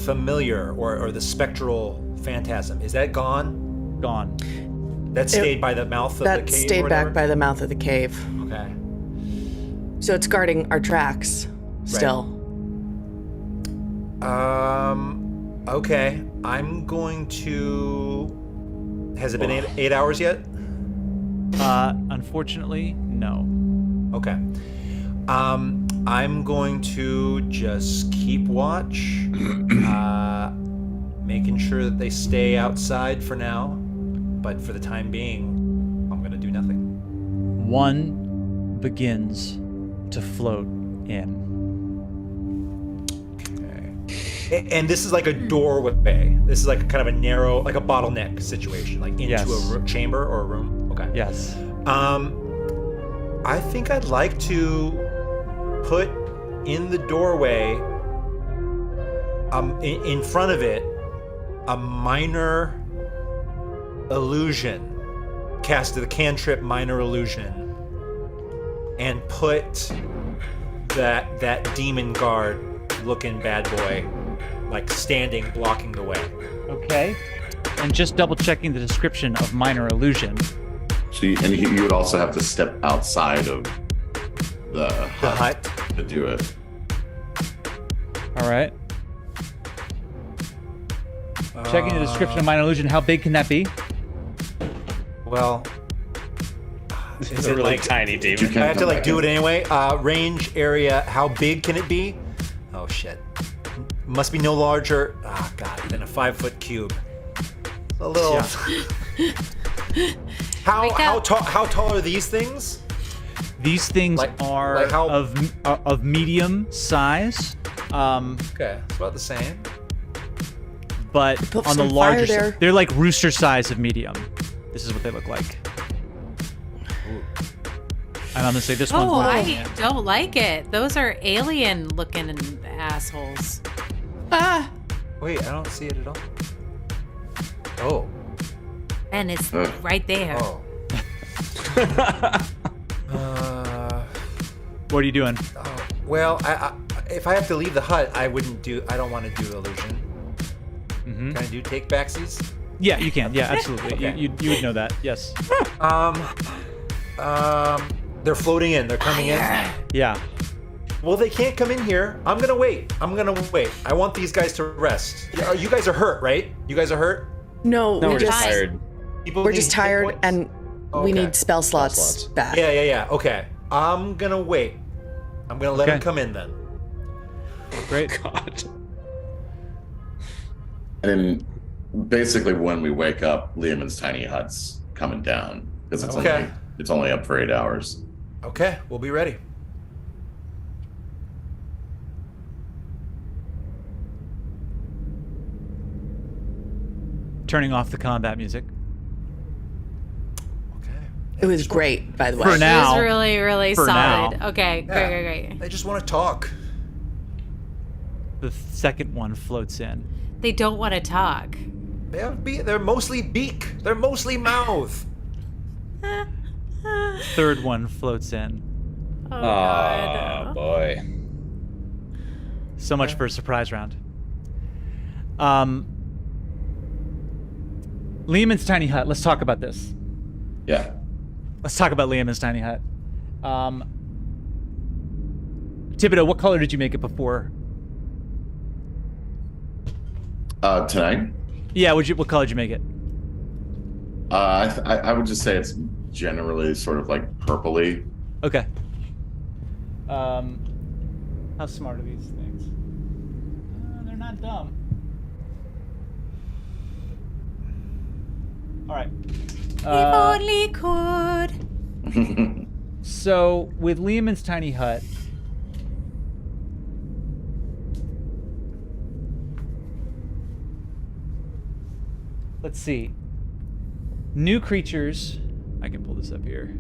familiar or the spectral phantasm? Is that gone? Gone. That stayed by the mouth of the cave? That stayed back by the mouth of the cave. Okay. So it's guarding our tracks still. Okay. I'm going to... Has it been 8 hours yet? Unfortunately, no. Okay. I'm going to just keep watch, making sure that they stay outside for now, but for the time being, I'm going to do nothing. One begins to float in. Okay. And this is like a doorway. This is like kind of a narrow, like a bottleneck situation, like into a chamber or a room. Okay. Yes. I think I'd like to put in the doorway, in front of it, a minor illusion. Cast the cantrip minor illusion, and put that demon guard looking bad boy, like standing, blocking the way. Okay. And just double checking the description of minor illusion. So you would also have to step outside of the hut to do it. All right. Checking the description of minor illusion. How big can that be? Well, It's a really tiny demon. I have to do it anyway. Range area. How big can it be? Oh shit! Must be no larger. Oh god, than a 5-foot cube. A little. Yeah. How tall are these things? These things are of medium size. Okay, it's about the same. But Put on the some larger fire side, there. they're like rooster size of medium. This is what they look like. And I'm gonna say this one's Oh, more- I don't like it. Those are alien-looking assholes. Ah! Wait, I don't see it at all. Oh. And it's right there. Oh. What are you doing? Well, I if I have to leave the hut, I don't want to do illusion. Mm-hmm. Can I do take backsies? Yeah, you can. Yeah, absolutely. Okay. You would know that. Yes. They're floating in. They're coming in. Yeah. Well, they can't come in here. I'm gonna wait. I want these guys to rest. You guys are hurt, right? You guys are hurt. No, No, we we're just just tired. People we're need just hit tired points? and we Okay. need spell slots back. Yeah. Okay. I'm gonna wait. I'm gonna let Okay. them come in then. Great. God. And then basically when we wake up, Leomund's tiny hut's coming down because it's only up for 8 hours. Okay, we'll be ready. Turning off the combat music. Okay. It was great, by the way. For now. It was really, really For solid. now. Okay, Yeah. great. They just want to talk. The second one floats in. They don't want to talk. They're mostly beak. They're mostly mouth. Third one floats in. Oh, Oh God. boy. So much for a surprise round. Leomund's tiny hut. Let's talk about this. Yeah. Let's talk about Leomund's tiny hut. Thibodeaux, what color did you make it before? Tonight? Yeah, what color did you make it? I would just say it's generally sort of like purpley. Okay. How smart are these things? They're not dumb. All right. If only could. So with Lehman's tiny hut, let's see. New creatures. I can pull this up here.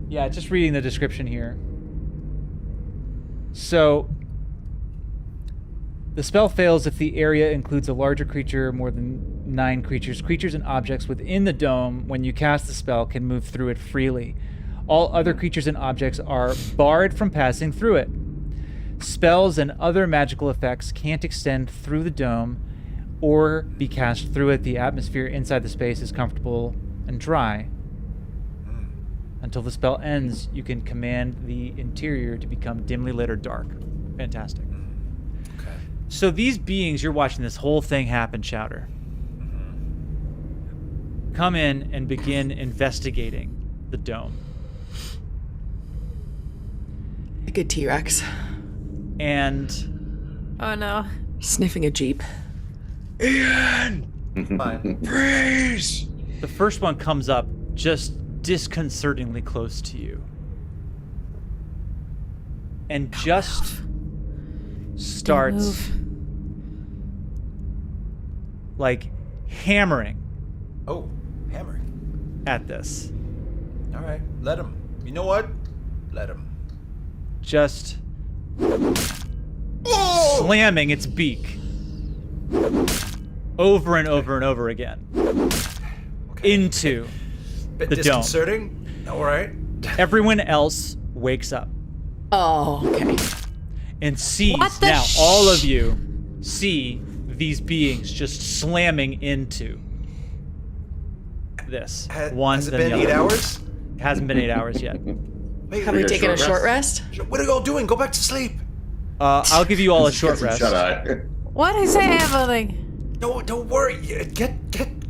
Yeah, just reading the description here. So, the spell fails if the area includes a larger creature or more than 9 creatures. Creatures and objects within the dome, when you cast the spell, can move through it freely. All other creatures and objects are barred from passing through it. Spells and other magical effects can't extend through the dome or be cast through it. The atmosphere inside the space is comfortable and dry. Until the spell ends, you can command the interior to become dimly lit or dark. Fantastic. Okay. So these beings, you're watching this whole thing happen, Chowder, come in and begin investigating the dome. A good T-Rex. And Oh no. Sniffing a Jeep. Fine. the first one comes up just disconcertingly close to you. And just starts like hammering Oh, hammering. at this. All right, let him. You know what? Let him. Just slamming its beak over and over and over again into Bit the dome. disconcerting. All right. Everyone else wakes up Oh, okay. and sees What the now. All of you see these beings just slamming into this. One Has it then been the 8 other. hours? It hasn't been 8 hours yet. Wait, Have we get a taken a short short rest? what are you all doing? Go back to sleep. I'll give you all a short Get some rest. shut-eye. What is happening? No, don't worry. Get.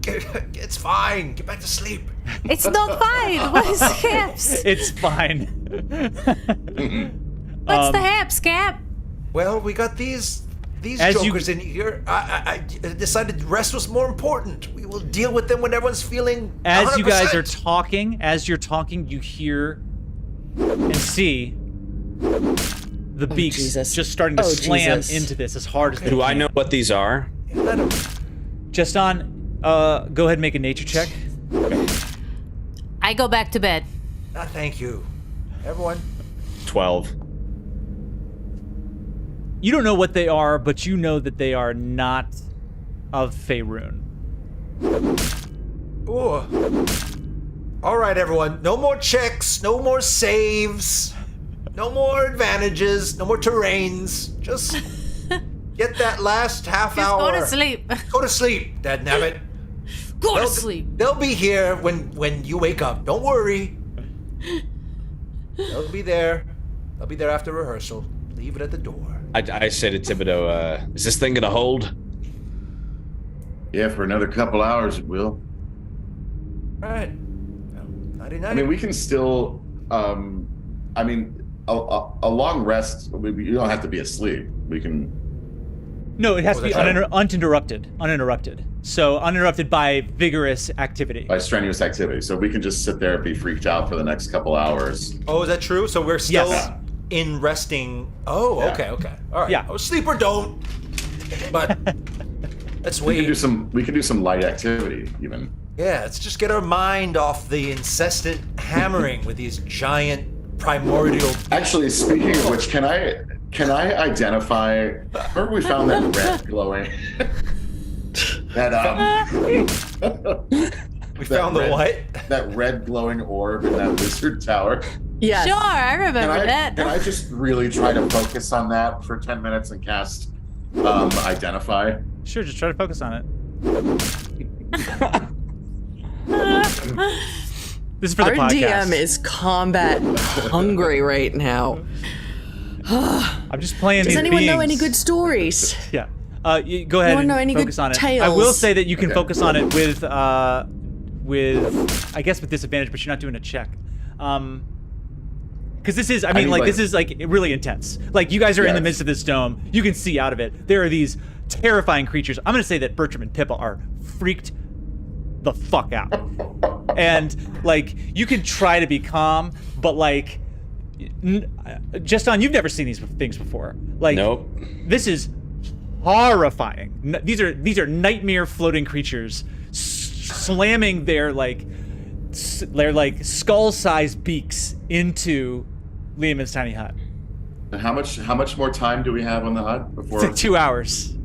It's fine. Get back to sleep. It's not fine. What is the haps? It's fine. What's the haps, Cap? Well, we got these As you- jokers in here. I decided rest was more important. We will deal with them when everyone's feeling. As you guys are 100%. talking, you hear and see the beaks Jesus. just starting to Oh, slam Jesus. into this as hard as they Do I can. know what these are? Let 'em. Just on, go ahead and make a nature check. I go back to bed. Ah, thank you, everyone. 12. You don't know what they are, but you know that they are not of Faerun. Ooh. All right, everyone. No more checks. No more saves. No more advantages. No more terrains. Just get that last half Just hour. go to sleep. Go to sleep, dadnabbit. Go to They'll- sleep. They'll be here when you wake up. Don't worry. They'll be there. They'll be there after rehearsal. Leave it at the door. I say to Thibodeaux, is this thing gonna hold? Yeah, for another couple hours it will. All right. Well, nighty-night. I mean, we can still. I mean, a long rest. You don't have to be asleep. We can. No, it has to be that's right. uninterrupted. Uninterrupted. So uninterrupted by vigorous activity. By strenuous activity, so we can just sit there and be freaked out for the next couple hours. Oh, is that true? So we're still Yes. in resting. Oh, Yeah. okay. All right. Yeah. Oh, sleep or don't. But let's We can wait. do some. We can do some light activity even. Yeah, let's just get our mind off the incessant hammering with these giant primordial. Actually, speaking of which, can I identify? Remember we found that red glowing. We found the red, what? That red glowing orb in that wizard tower. Yes. Sure, I remember that. Can I just really try to focus on that for 10 minutes and cast identify? Sure, just try to focus on it. This is for the Our podcast. DM is combat hungry right now. I'm just playing Does these anyone know beings. any good stories? Yeah. You go ahead Anyone know and any good focus on it. tales? I will say that you can Okay. focus on it with I guess with disadvantage, but you're not doing a check. Because this is, I mean, like, this is like really intense. Like, you guys are in the Yes. midst of this dome. You can see out of it. There are these terrifying creatures. I'm going to say that Bertram and Pippa are freaked the fuck out. And like, you can try to be calm, but like, Justin, you've never seen these things before. Like, Nope. This is horrifying. These are nightmare floating creatures slamming their skull-sized beaks into Leomund's tiny hut. And how much more time do we have on the hut before? It's 2 hours.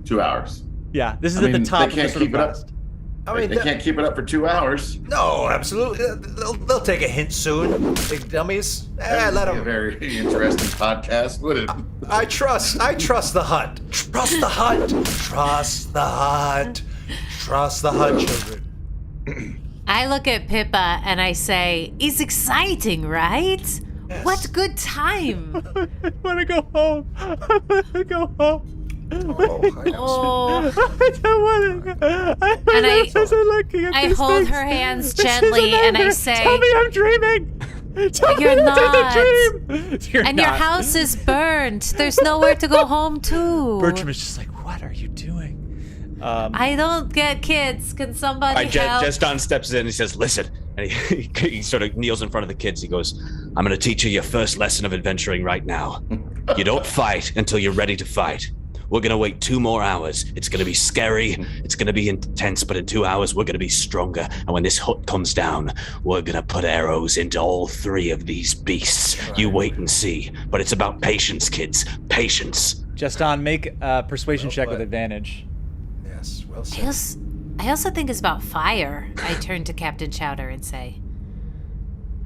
2 hours. Yeah, this is at the top of the sort of keep it up. blast. I mean, They can't keep it up for 2 hours. No, absolutely. They'll take a hint soon. Big dummies. Let That'd be a them. very interesting podcast, would it? I trust the hut. Trust the hut. Trust the hut. Trust the hut, children. I look at Pippa and I say, "It's exciting, right? Yes. What good time!" I want to go home. I want to go home. Oh, I don't want to go. And I I hold her hands gently and I say, "Tell me I'm dreaming. Tell You're me not. it's a dream." You're "And your not. house is burned. There's nowhere to go home to." Bertram is just like, "What are you doing?" I don't get kids. Can somebody help? Justin steps in and he says, "Listen," and he sort of kneels in front of the kids. He goes, "I'm going to teach you your first lesson of adventuring right now. You don't fight until you're ready to fight. We're going to wait 2 more hours. It's going to be scary. It's going to be intense, but in 2 hours, we're going to be stronger. And when this hut comes down, we're going to put arrows into all 3 of these beasts. You wait and see. But it's about patience, kids. Patience." Justin, make a persuasion check with advantage. Yes, well said. I also think it's about fire. I turn to Captain Chowder and say,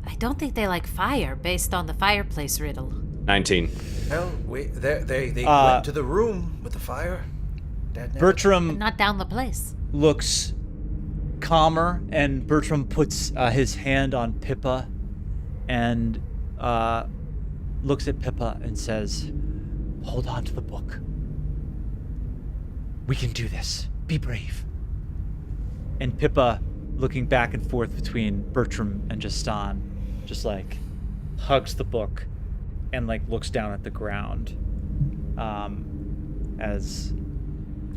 "I don't think they like fire based on the fireplace riddle." 19. Well, they went to the room with the fire. Dad never- Bertram Not down the place. looks calmer, and Bertram puts his hand on Pippa and looks at Pippa and says, "Hold on to the book. We can do this. Be brave." And Pippa, looking back and forth between Bertram and Justin, just like hugs the book and like looks down at the ground as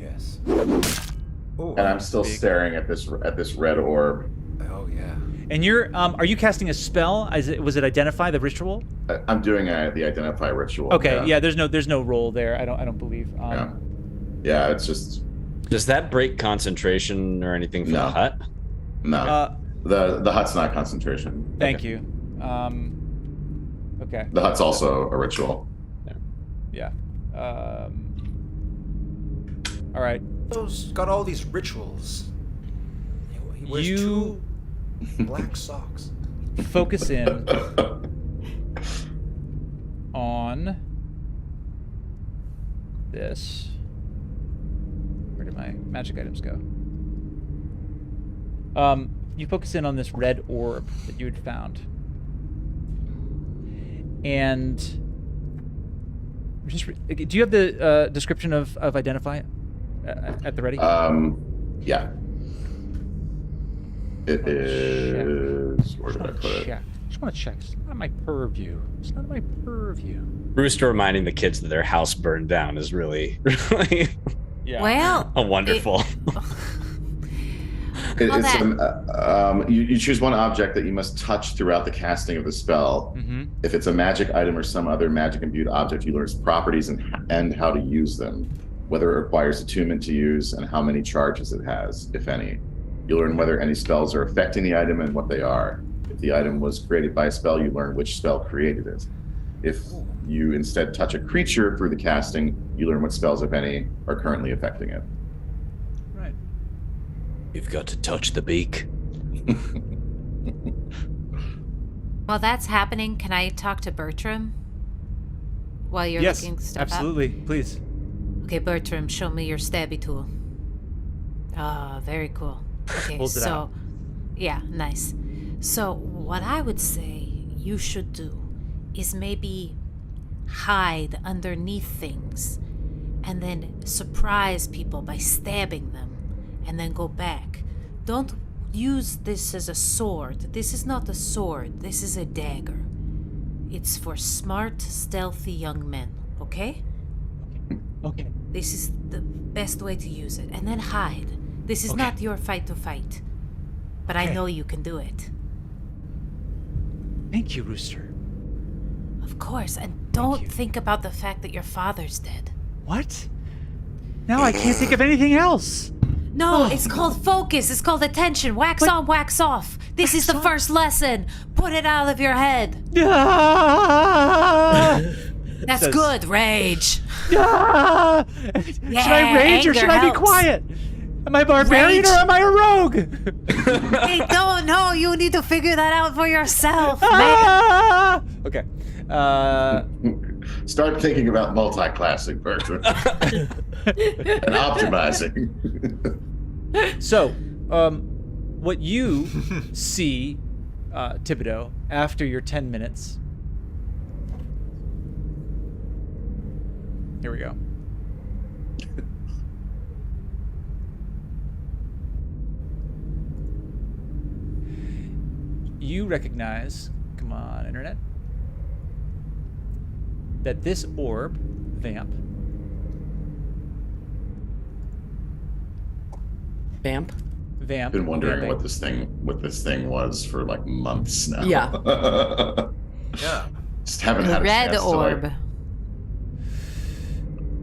Yes. Oh, And I'm still staring at this red orb. Oh yeah. And you're are you casting a spell? Was it identify the ritual? I'm doing the identify ritual. Okay, yeah. There's no roll there. I don't believe. Yeah, it's just Does that break concentration or anything for No. the hut? no. The hut's not concentration. Thank you. Okay. The hut's also a ritual. Yeah. All right. Those got all these rituals. He wears You 2 black socks. focus in on this. Where did my magic items go? You focus in on this red orb that you had found. And just do you have the description of identify at the ready? Yeah. It is. Where did I put it? Check. Just want to check. It's not my purview. It's not my purview. Rooster reminding the kids that their house burned down is really, really Yeah. Well, a wonderful. You choose one object that you must touch throughout the casting of the spell. Mm-hmm. If it's a magic item or some other magic imbued object, you learn its properties and how to use them, whether it requires attunement to use, and how many charges it has, if any. You learn whether any spells are affecting the item and what they are. If the item was created by a spell, you learn which spell created it. If you instead touch a creature through the casting, you learn what spells, if any, are currently affecting it. Right. You've got to touch the beak. while that's happening, can I talk to Bertram while you're Yes, looking stuff absolutely. Please. up? Okay, Bertram, show me your stabby tool. Ah, very cool. Okay, Pulls it out. yeah, nice. So what I would say you should do is maybe hide underneath things and then surprise people by stabbing them and then go back. Don't use this as a sword. This is not a sword. This is a dagger. It's for smart, stealthy young men, okay? Okay. This is the best way to use it. And then hide. This is Okay. not your fight to fight. but I know you can do it. Thank you, Rooster. Of course, and don't think about the fact that your father's dead. What? Now I can't think of anything else. No, it's called focus. It's called attention. Wax on, wax off. This is the first lesson. Put it out of your head. That's good. Rage. Should I rage or should I be helps. quiet? Am I barbarian or am I a rogue? Hey, don't know. You need to figure that out for yourself, man. Okay. Start thinking about multi-classing, Bertram. And optimizing. So, what you see, Thibodeaux, after your 10 minutes. Here we go. You recognize, come on, internet, that this orb, Vamp, Vamp. I've been wondering what this thing was for like months now. Yeah. Yeah. Just haven't had a Red chance orb. to like.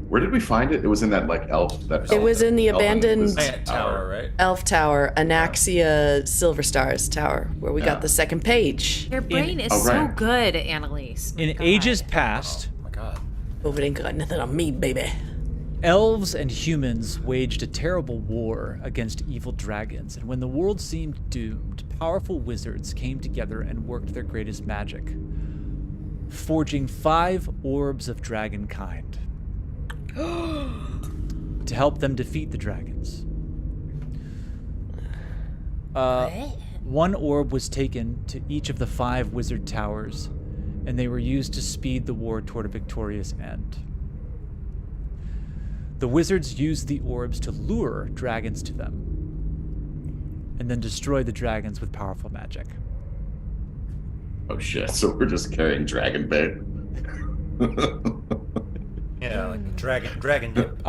Where did we find it? It was in that like elf. It was in the abandoned Tower, right? elf tower, Anaxia Silver Stars Tower, where we got the second page. Your brain is oh, so right. good, Annalise. My in God. ages past, Oh my God. Over ain't got nothing on me, baby. elves and humans waged a terrible war against evil dragons, and when the world seemed doomed, powerful wizards came together and worked their greatest magic, forging 5 orbs of dragonkind to help them defeat the dragons. One orb was taken to each of the 5 wizard towers, and they were used to speed the war toward a victorious end. The wizards used the orbs to lure dragons to them, and then destroy the dragons with powerful magic. Oh shit! So we're just carrying dragon bait. Yeah, like dragon dip.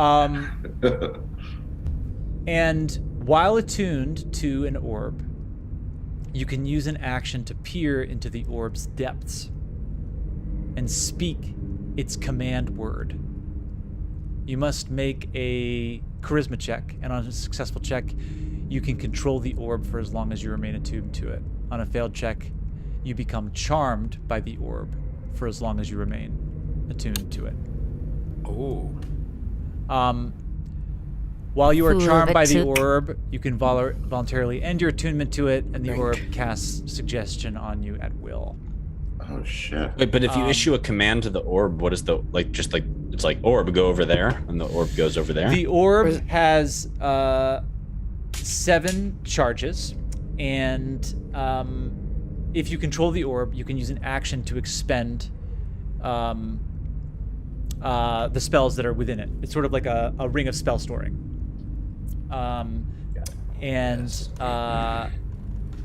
And while attuned to an orb, you can use an action to peer into the orb's depths and speak its command word. You must make a charisma check, and on a successful check, you can control the orb for as long as you remain attuned to it. On a failed check, you become charmed by the orb for as long as you remain attuned to it. Oh. While you are Ooh, charmed that by the took- orb, you can voluntarily end your attunement to it, and the orb casts suggestion on you at will. Oh shit! Wait, but if you issue a command to the orb, what is the it's like orb go over there, and the orb goes over there. The orb has 7 charges, and if you control the orb, you can use an action to expend the spells that are within it. It's sort of like a ring of spell storing.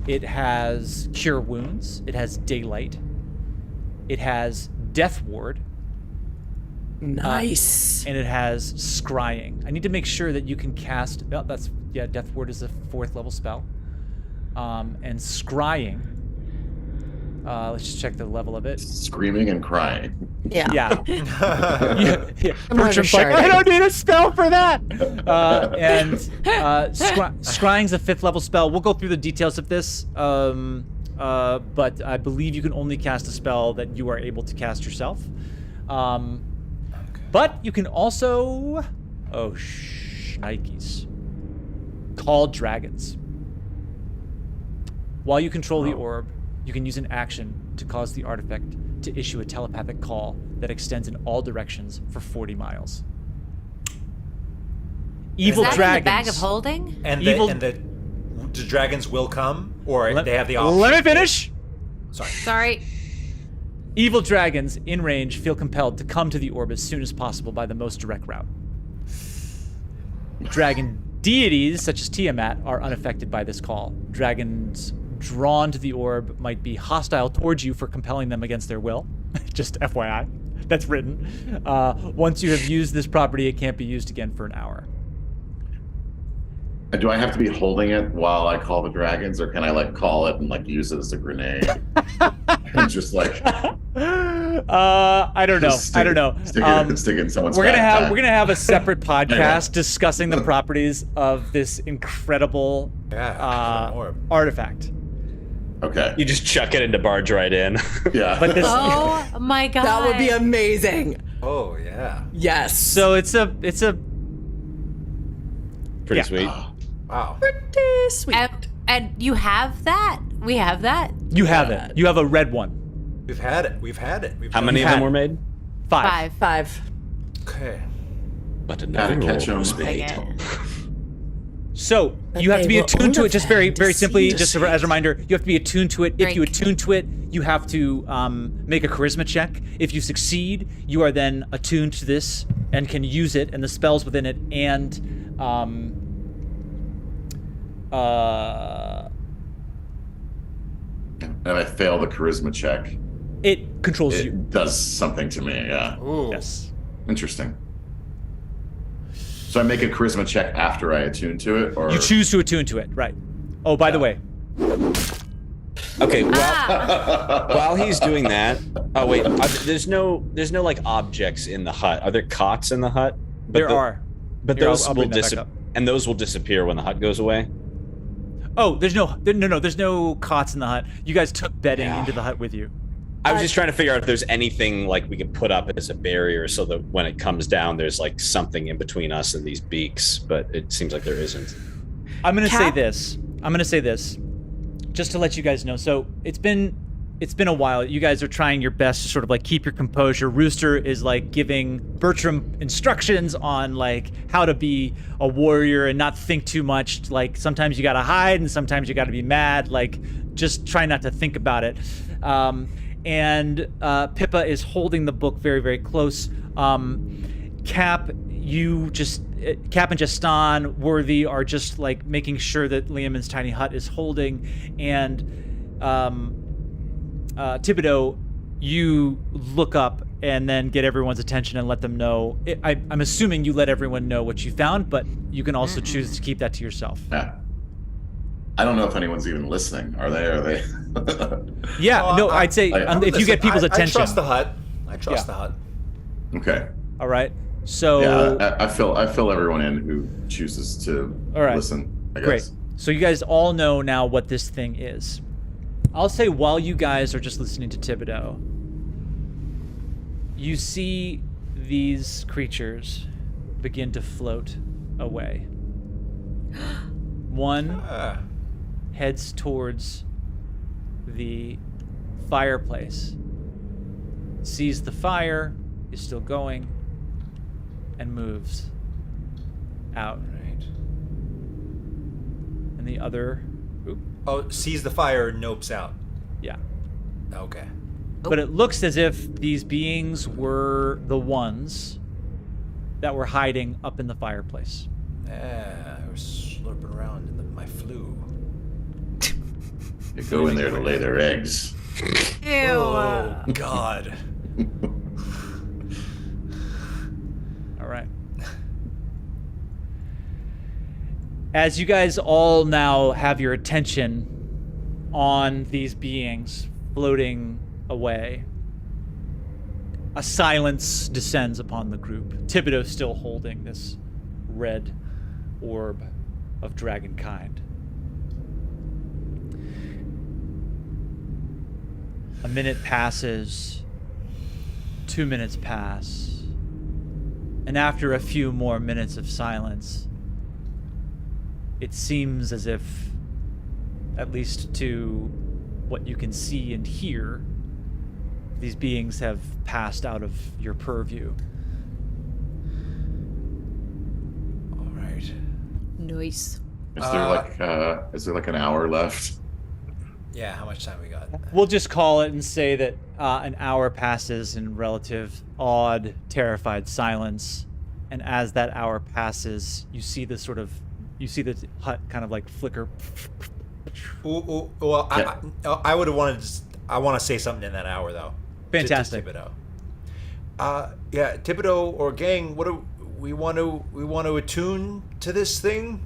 It has Cure Wounds. It has Daylight. It has Death Ward. Nice. And it has Scrying. I need to make sure that you can cast. Oh, Death Ward is a 4th level spell. And Scrying. Let's just check the level of it. Screaming and crying. Yeah. Yeah. yeah. More of a Bertram's like, shard. I don't need a spell for that. Scrying's a 5th level spell. We'll go through the details of this. But I believe you can only cast a spell that you are able to cast yourself. But you can also, shnikes, call dragons. While you control the orb, you can use an action to cause the artifact to issue a telepathic call that extends in all directions for 40 miles. Evil Is that dragons. in the bag of holding? And Evil- the dragons will come, or they have the option. Let me finish. Sorry. Evil dragons in range feel compelled to come to the orb as soon as possible by the most direct route. Dragon deities, such as Tiamat, are unaffected by this call. Dragons drawn to the orb might be hostile towards you for compelling them against their will. Just FYI. That's written. Once you have used this property, it can't be used again for an hour. Do I have to be holding it while I call the dragons, or can I like call it and like use it as a grenade? And just like I don't know. I don't know. Stick in someone's we're backpack. gonna have a separate podcast discussing the properties of this incredible artifact. Okay. You just chuck it into barge right in. Yeah. But this. Oh my god. That would be amazing. Oh yeah. Yes. So it's a. Pretty Yeah. sweet. Wow. Pretty sweet. And you have that? We have that? You have it. You have a red one. We've had it. How many of them were made? 5. 5. Okay. But Gotta another catch roll 'em. was made. So But you have to they be were attuned to it. Just very, very simply, deceived. just as a reminder, you have to be attuned to it. If you Drink. attune to it, you have to make a charisma check. If you succeed, you are then attuned to this and can use it and the spells within it. And And if I fail the charisma check, it controls you. it does something to me. Yeah. Ooh. Yes. Interesting. So I make a charisma check after I attune to it, or You choose to attune to it, right? Oh, by the way, Okay, while he's doing that, oh wait, there's no like objects in the hut. Are there cots in the hut? there are. But Here, those I'll will bring that back up. and those will disappear when the hut goes away. Oh, there's no cots in the hut. You guys took bedding Yeah. into the hut with you. I was just trying to figure out if there's anything like we could put up as a barrier so that when it comes down, there's like something in between us and these beaks. But it seems like there isn't. I'm gonna say Cap? this. Just to let you guys know. So it's been a while. You guys are trying your best to sort of like keep your composure. Rooster is like giving Bertram instructions on like how to be a warrior and not think too much. Like sometimes you gotta hide and sometimes you gotta be mad. Like just try not to think about it. And Pippa is holding the book very, very close. Cap and Justin, Worthy are just like making sure that Leomund's tiny hut is holding, and Thibodeaux, you look up and then get everyone's attention and let them know. I'm assuming you let everyone know what you found, but you can also choose to keep that to yourself. yeah. I don't know if anyone's even listening. Are they? Yeah, no, I'd say if you get people's attention. I trust the hut. I trust the hut. Okay. All right. So Yeah, I fill everyone in who chooses to All right. listen. I guess. great. So you guys all know now what this thing is. I'll say while you guys are just listening to Thibodeaux, you see these creatures begin to float away. One heads towards the fireplace, sees the fire is still going, and moves out. Right. And the other, Oh, sees the fire, nopes out. yeah. Okay. But it looks as if these beings were the ones that were hiding up in the fireplace. Yeah, I was slurping around in my flu. They go in there to lay their eggs. Oh God. All right. As you guys all now have your attention on these beings floating away, a silence descends upon the group. Thibodeaux still holding this red orb of dragonkind. A minute passes, 2 minutes pass, and after a few more minutes of silence, it seems as if, at least to what you can see and hear, these beings have passed out of your purview. All right. Nice. Is there like an hour left? Yeah, how much time we got? We'll just call it and say that an hour passes in relative, awed, terrified silence. And as that hour passes, you see the hut kind of like flicker. Ooh, well, Yeah. I would have wanted. I want to say something in that hour though. Fantastic. To Thibodeaux. Yeah, Thibodeaux or gang. What do we want to attune to this thing?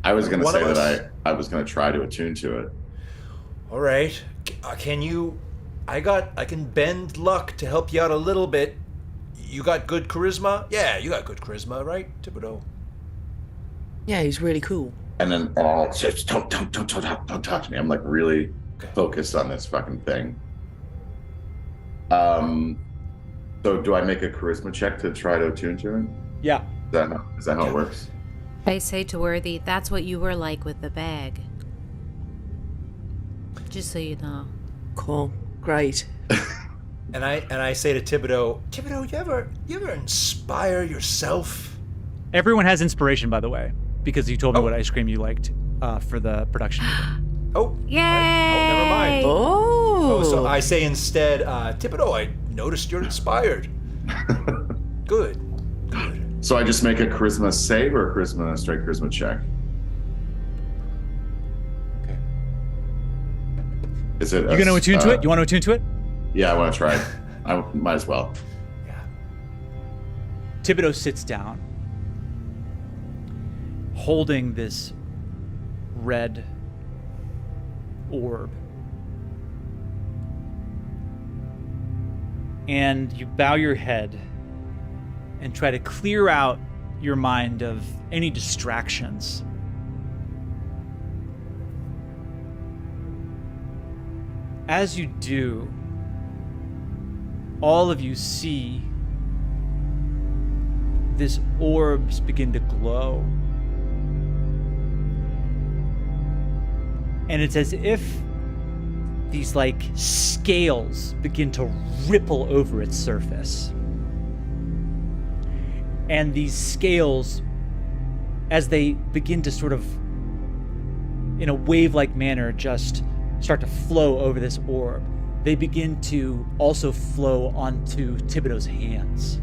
I was gonna One say of us- that I was gonna try to attune to it. All right. Can you? I can bend luck to help you out a little bit. You got good charisma? Yeah, you got good charisma, right, Thibodeaux? Yeah, he's really cool. And then I'll say, don't talk to me. I'm like really focused on this fucking thing. So do I make a charisma check to try to attune to it? Yeah. Is that how it works? I say to Worthy, that's what you were like with the bag. Just so you know. Cool. Great. And I say to Thibodeaux, you ever inspire yourself? Everyone has inspiration, by the way, because you told me what ice cream you liked for the production meeting. Oh, Yay! Oh, never mind. Oh. So I say instead, Thibodeaux, I noticed you're inspired. Good. So I just make a charisma save or a straight charisma check? Okay. Is it? You going to attune to it? You want to attune to it? Yeah, I want to try. I might as well. Yeah. Thibodeaux sits down, holding this red orb. And you bow your head and try to clear out your mind of any distractions. As you do, all of you see this orbs begin to glow. And it's as if these like scales begin to ripple over its surface. And these scales, as they begin to sort of, in a wave-like manner, just start to flow over this orb, they begin to also flow onto Thibodeaux's hands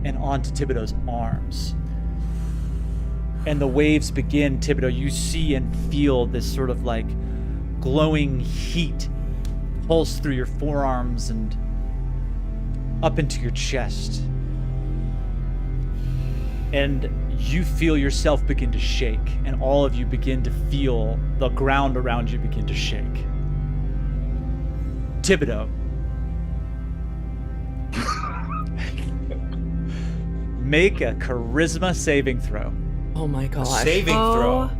and onto Thibodeaux's arms. And the waves begin, Thibodeaux, you see and feel this sort of like glowing heat pulse through your forearms and up into your chest. And you feel yourself begin to shake, and all of you begin to feel the ground around you begin to shake. Thibodeaux. Make a charisma saving throw. Oh my god. Saving throw.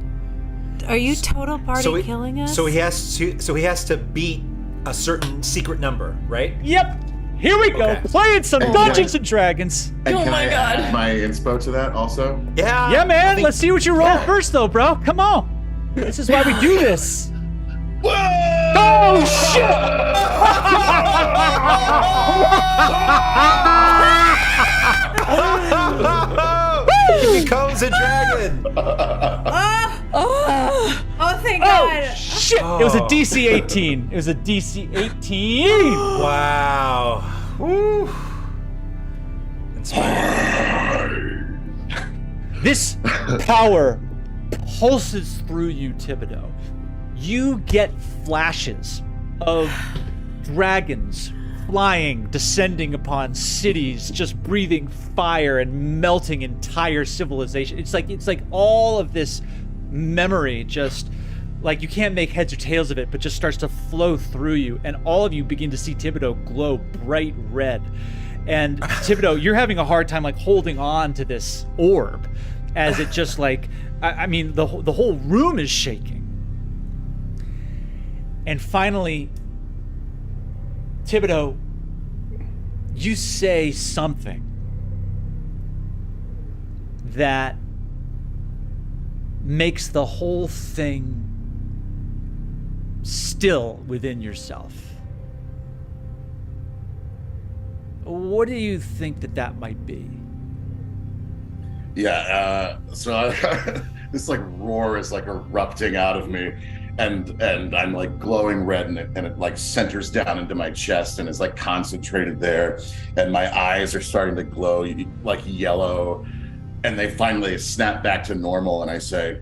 Are you total party killing us? So he has to beat a certain secret number, right? Yep. Here we go. Okay. Playing some Dungeons and Dragons. And Oh can my I God. add my inspo to that also? Yeah. Yeah, I man. think- Let's see what you roll first, though, bro. Come on. This is why we do this. Oh, shit! He becomes a dragon. Oh, thank Oh, God. shit! It was a DC 18. It was a DC 18. Wow. Woo. This power pulses through you, Thibodeaux. You get flashes of dragons flying, descending upon cities, just breathing fire and melting entire civilization. It's like all of this memory just like you can't make heads or tails of it, but just starts to flow through you, and all of you begin to see Thibodeaux glow bright red. And Thibodeaux, you're having a hard time like holding on to this orb as it just like I mean the whole room is shaking. And finally, Thibodeaux, you say something that makes the whole thing still within yourself. What do you think that might be? Yeah, so this like roar is like erupting out of me, and I'm like glowing red, and it like centers down into my chest and is like concentrated there, and my eyes are starting to glow like yellow, and they finally snap back to normal, and I say,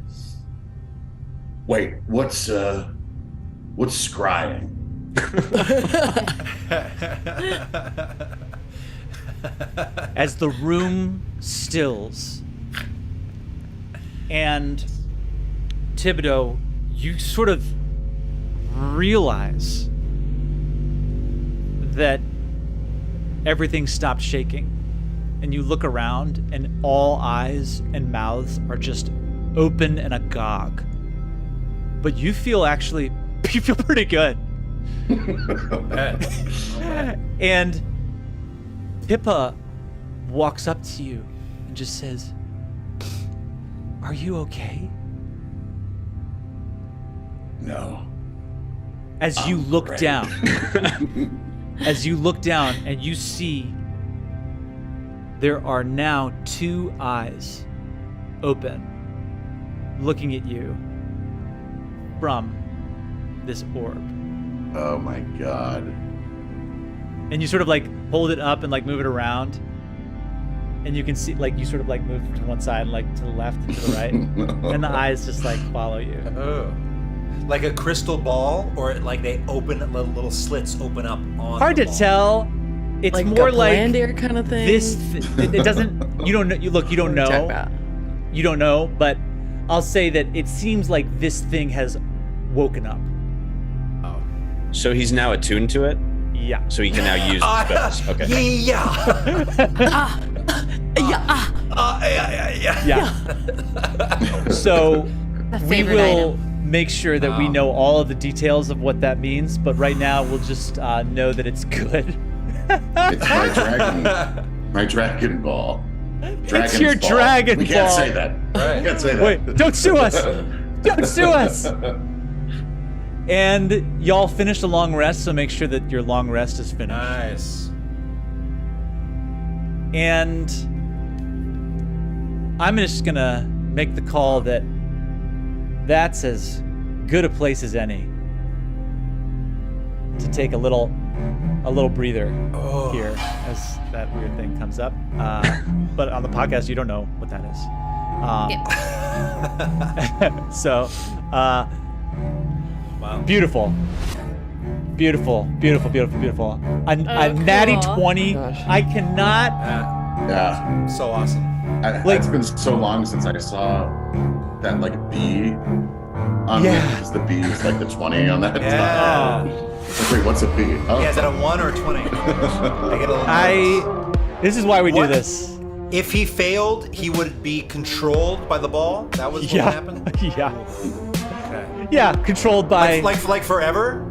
wait, what's scrying? As the room stills and Thibodeaux, you sort of realize that everything stopped shaking. And you look around, and all eyes and mouths are just open and agog. But you feel pretty good. And Pippa walks up to you and just says, "Are you okay?" No. As you look down, and you see there are now 2 eyes open, looking at you from this orb. Oh my god. And you sort of like hold it up and like move it around, and you can see like you sort of like move to one side and like to the left and to the right, and the eyes just like follow you. Oh. Like a crystal ball, or like they open, little slits open up on Hard the to ball? tell. It's Like more a like Palantir kind of thing. it doesn't. You don't know. You What are don't you talking know. about? You don't know, but I'll say that it seems like this thing has woken up. Oh. So he's now attuned to it? Yeah. So he can now use the spells. Okay. Yeah. Yeah. So The we favorite will item. make sure that we know all of the details of what that means, but right now we'll just know that it's good. It's my dragon ball. It's your Ball. dragon We can't ball. say that. Right. We can't say that. Wait, don't sue us! Don't sue us! And y'all finished a long rest, so make sure that your long rest is finished. Nice. And I'm just gonna make the call that that's as good a place as any to take a little breather here as that weird thing comes up. But on the podcast, you don't know what that is. So, Wow. beautiful. Beautiful. A natty cool. 20. Gosh. I cannot. Yeah. So awesome. It's been so long since I saw that like B on Yeah. it, because the B is like the 20 on that. Yeah. Like, wait, what's a B? Oh. Yeah, is that a 1 or 20? I get a little nervous. This is why we do What? this. If he failed, he would be controlled by the ball? That was what Yeah. happened? Yeah. Okay. Yeah. Controlled by. Like forever?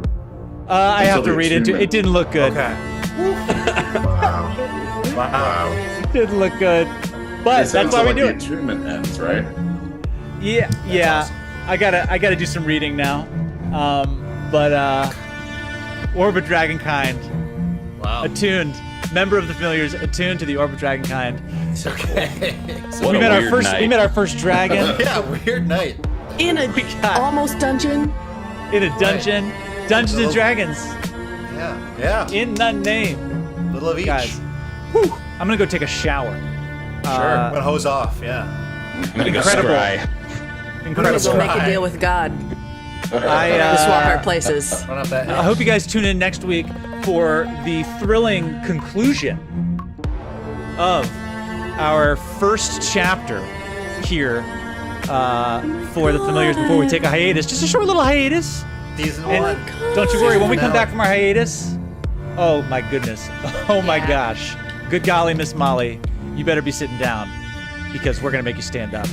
I have to Until the read into it. It didn't look good. Okay. Wow. It didn't look good. But It's that's why we until, do like, it. the attunement ends, right? Yeah. awesome. I gotta do some reading now. But Orb of Dragonkind, Wow. attuned. Member of the Familiars, attuned to the Orb of Dragonkind. It's okay. What we a met our weird first. night. We met our first dragon Yeah, weird night. In a got- almost dungeon. in a dungeon. Dungeons and Dragons. Yeah. In the name, Little of each. guys. Whew, I'm gonna go take a shower. Sure. I'm gonna hose off, yeah. I'm gonna go Incredible. scry. Incredible. We'll make a deal with God. I We'll swap our places. I don't have that. I hope you guys tune in next week for the thrilling conclusion of our first chapter here for the Familiars before we take a hiatus. Just a short little hiatus. Season And 1. don't you worry, when we come Finale. back from our hiatus, oh my goodness, oh my Yeah. gosh, good golly, Miss Molly, you better be sitting down because we're gonna make you stand up.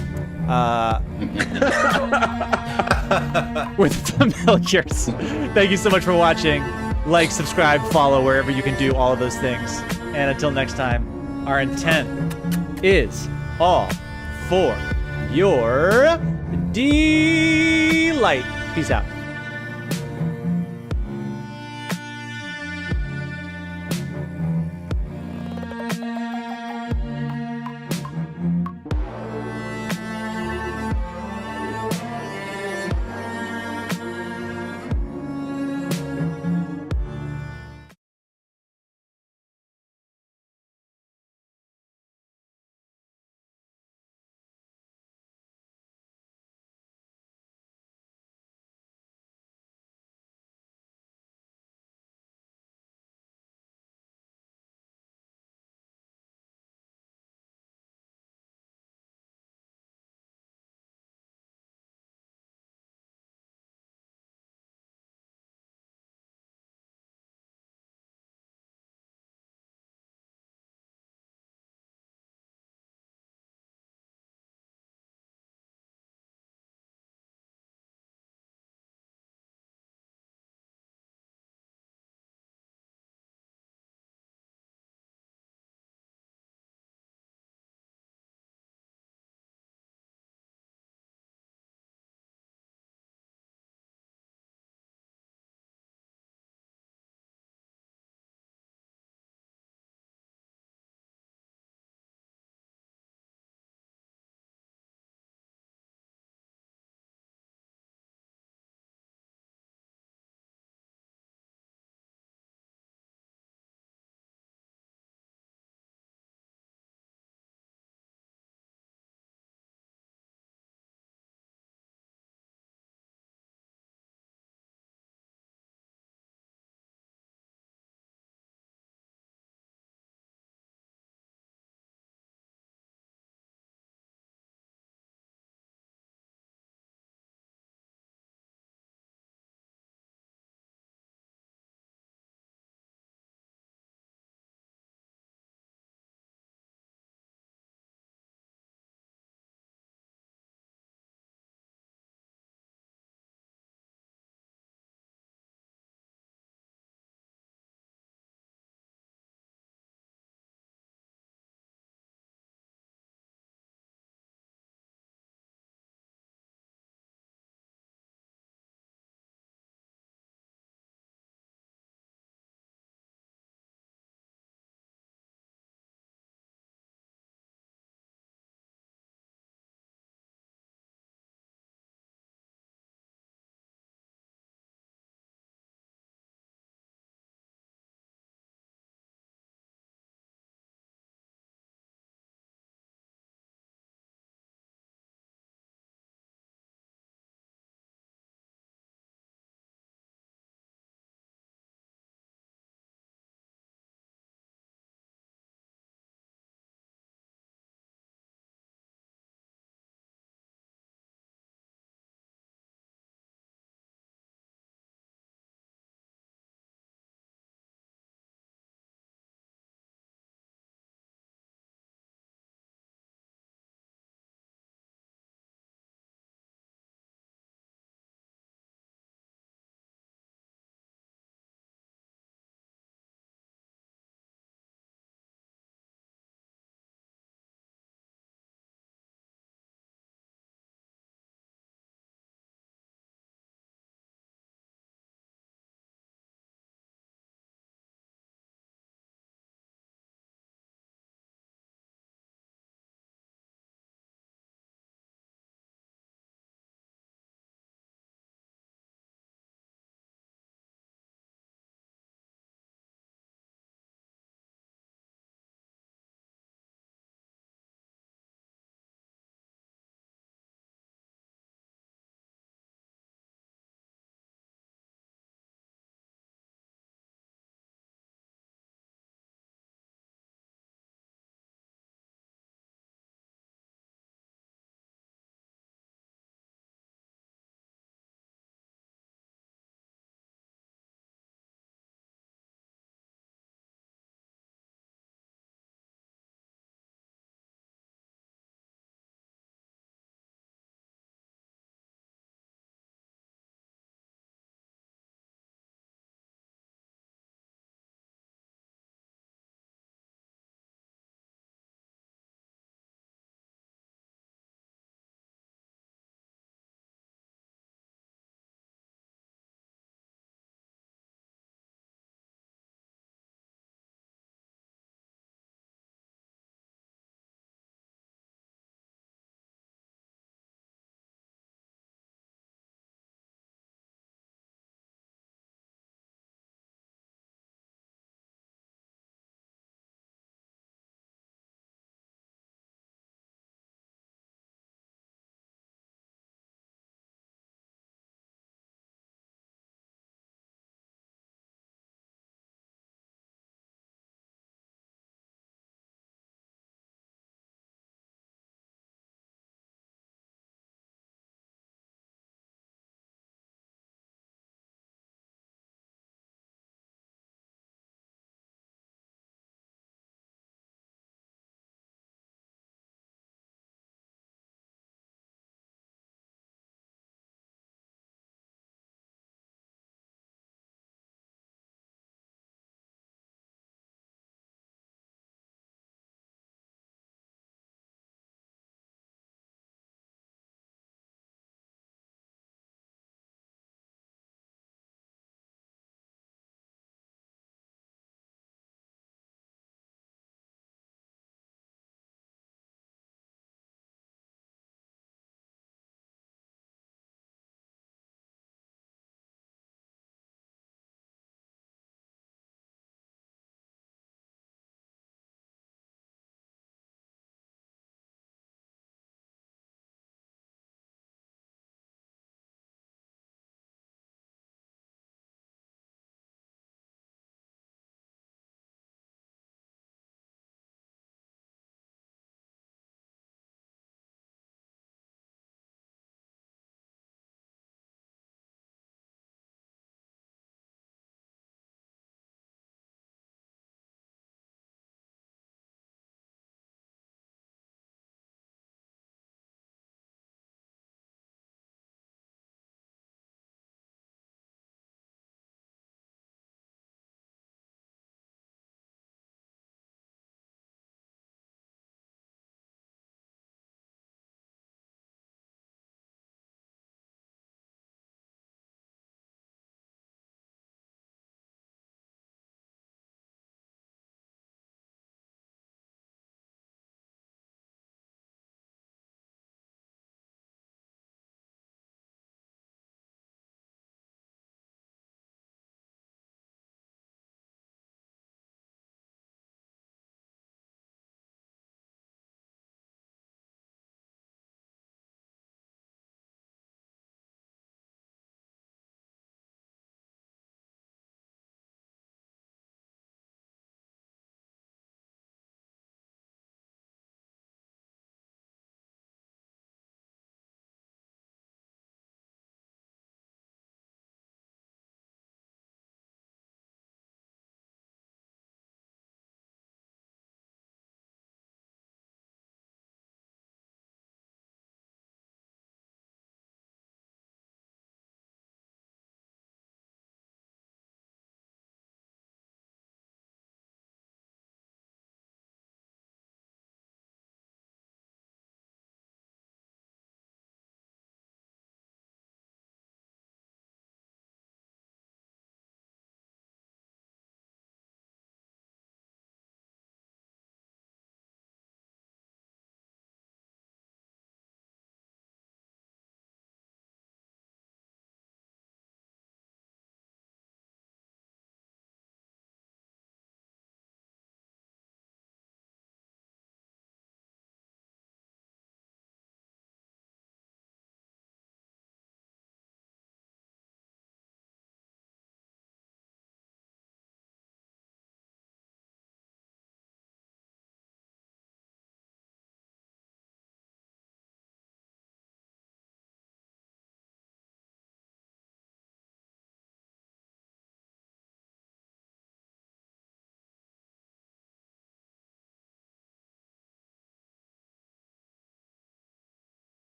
With Familiars. Thank you so much for watching. Like, subscribe, follow wherever you can do all of those things. And until next time, our intent is all for your delight. Peace out.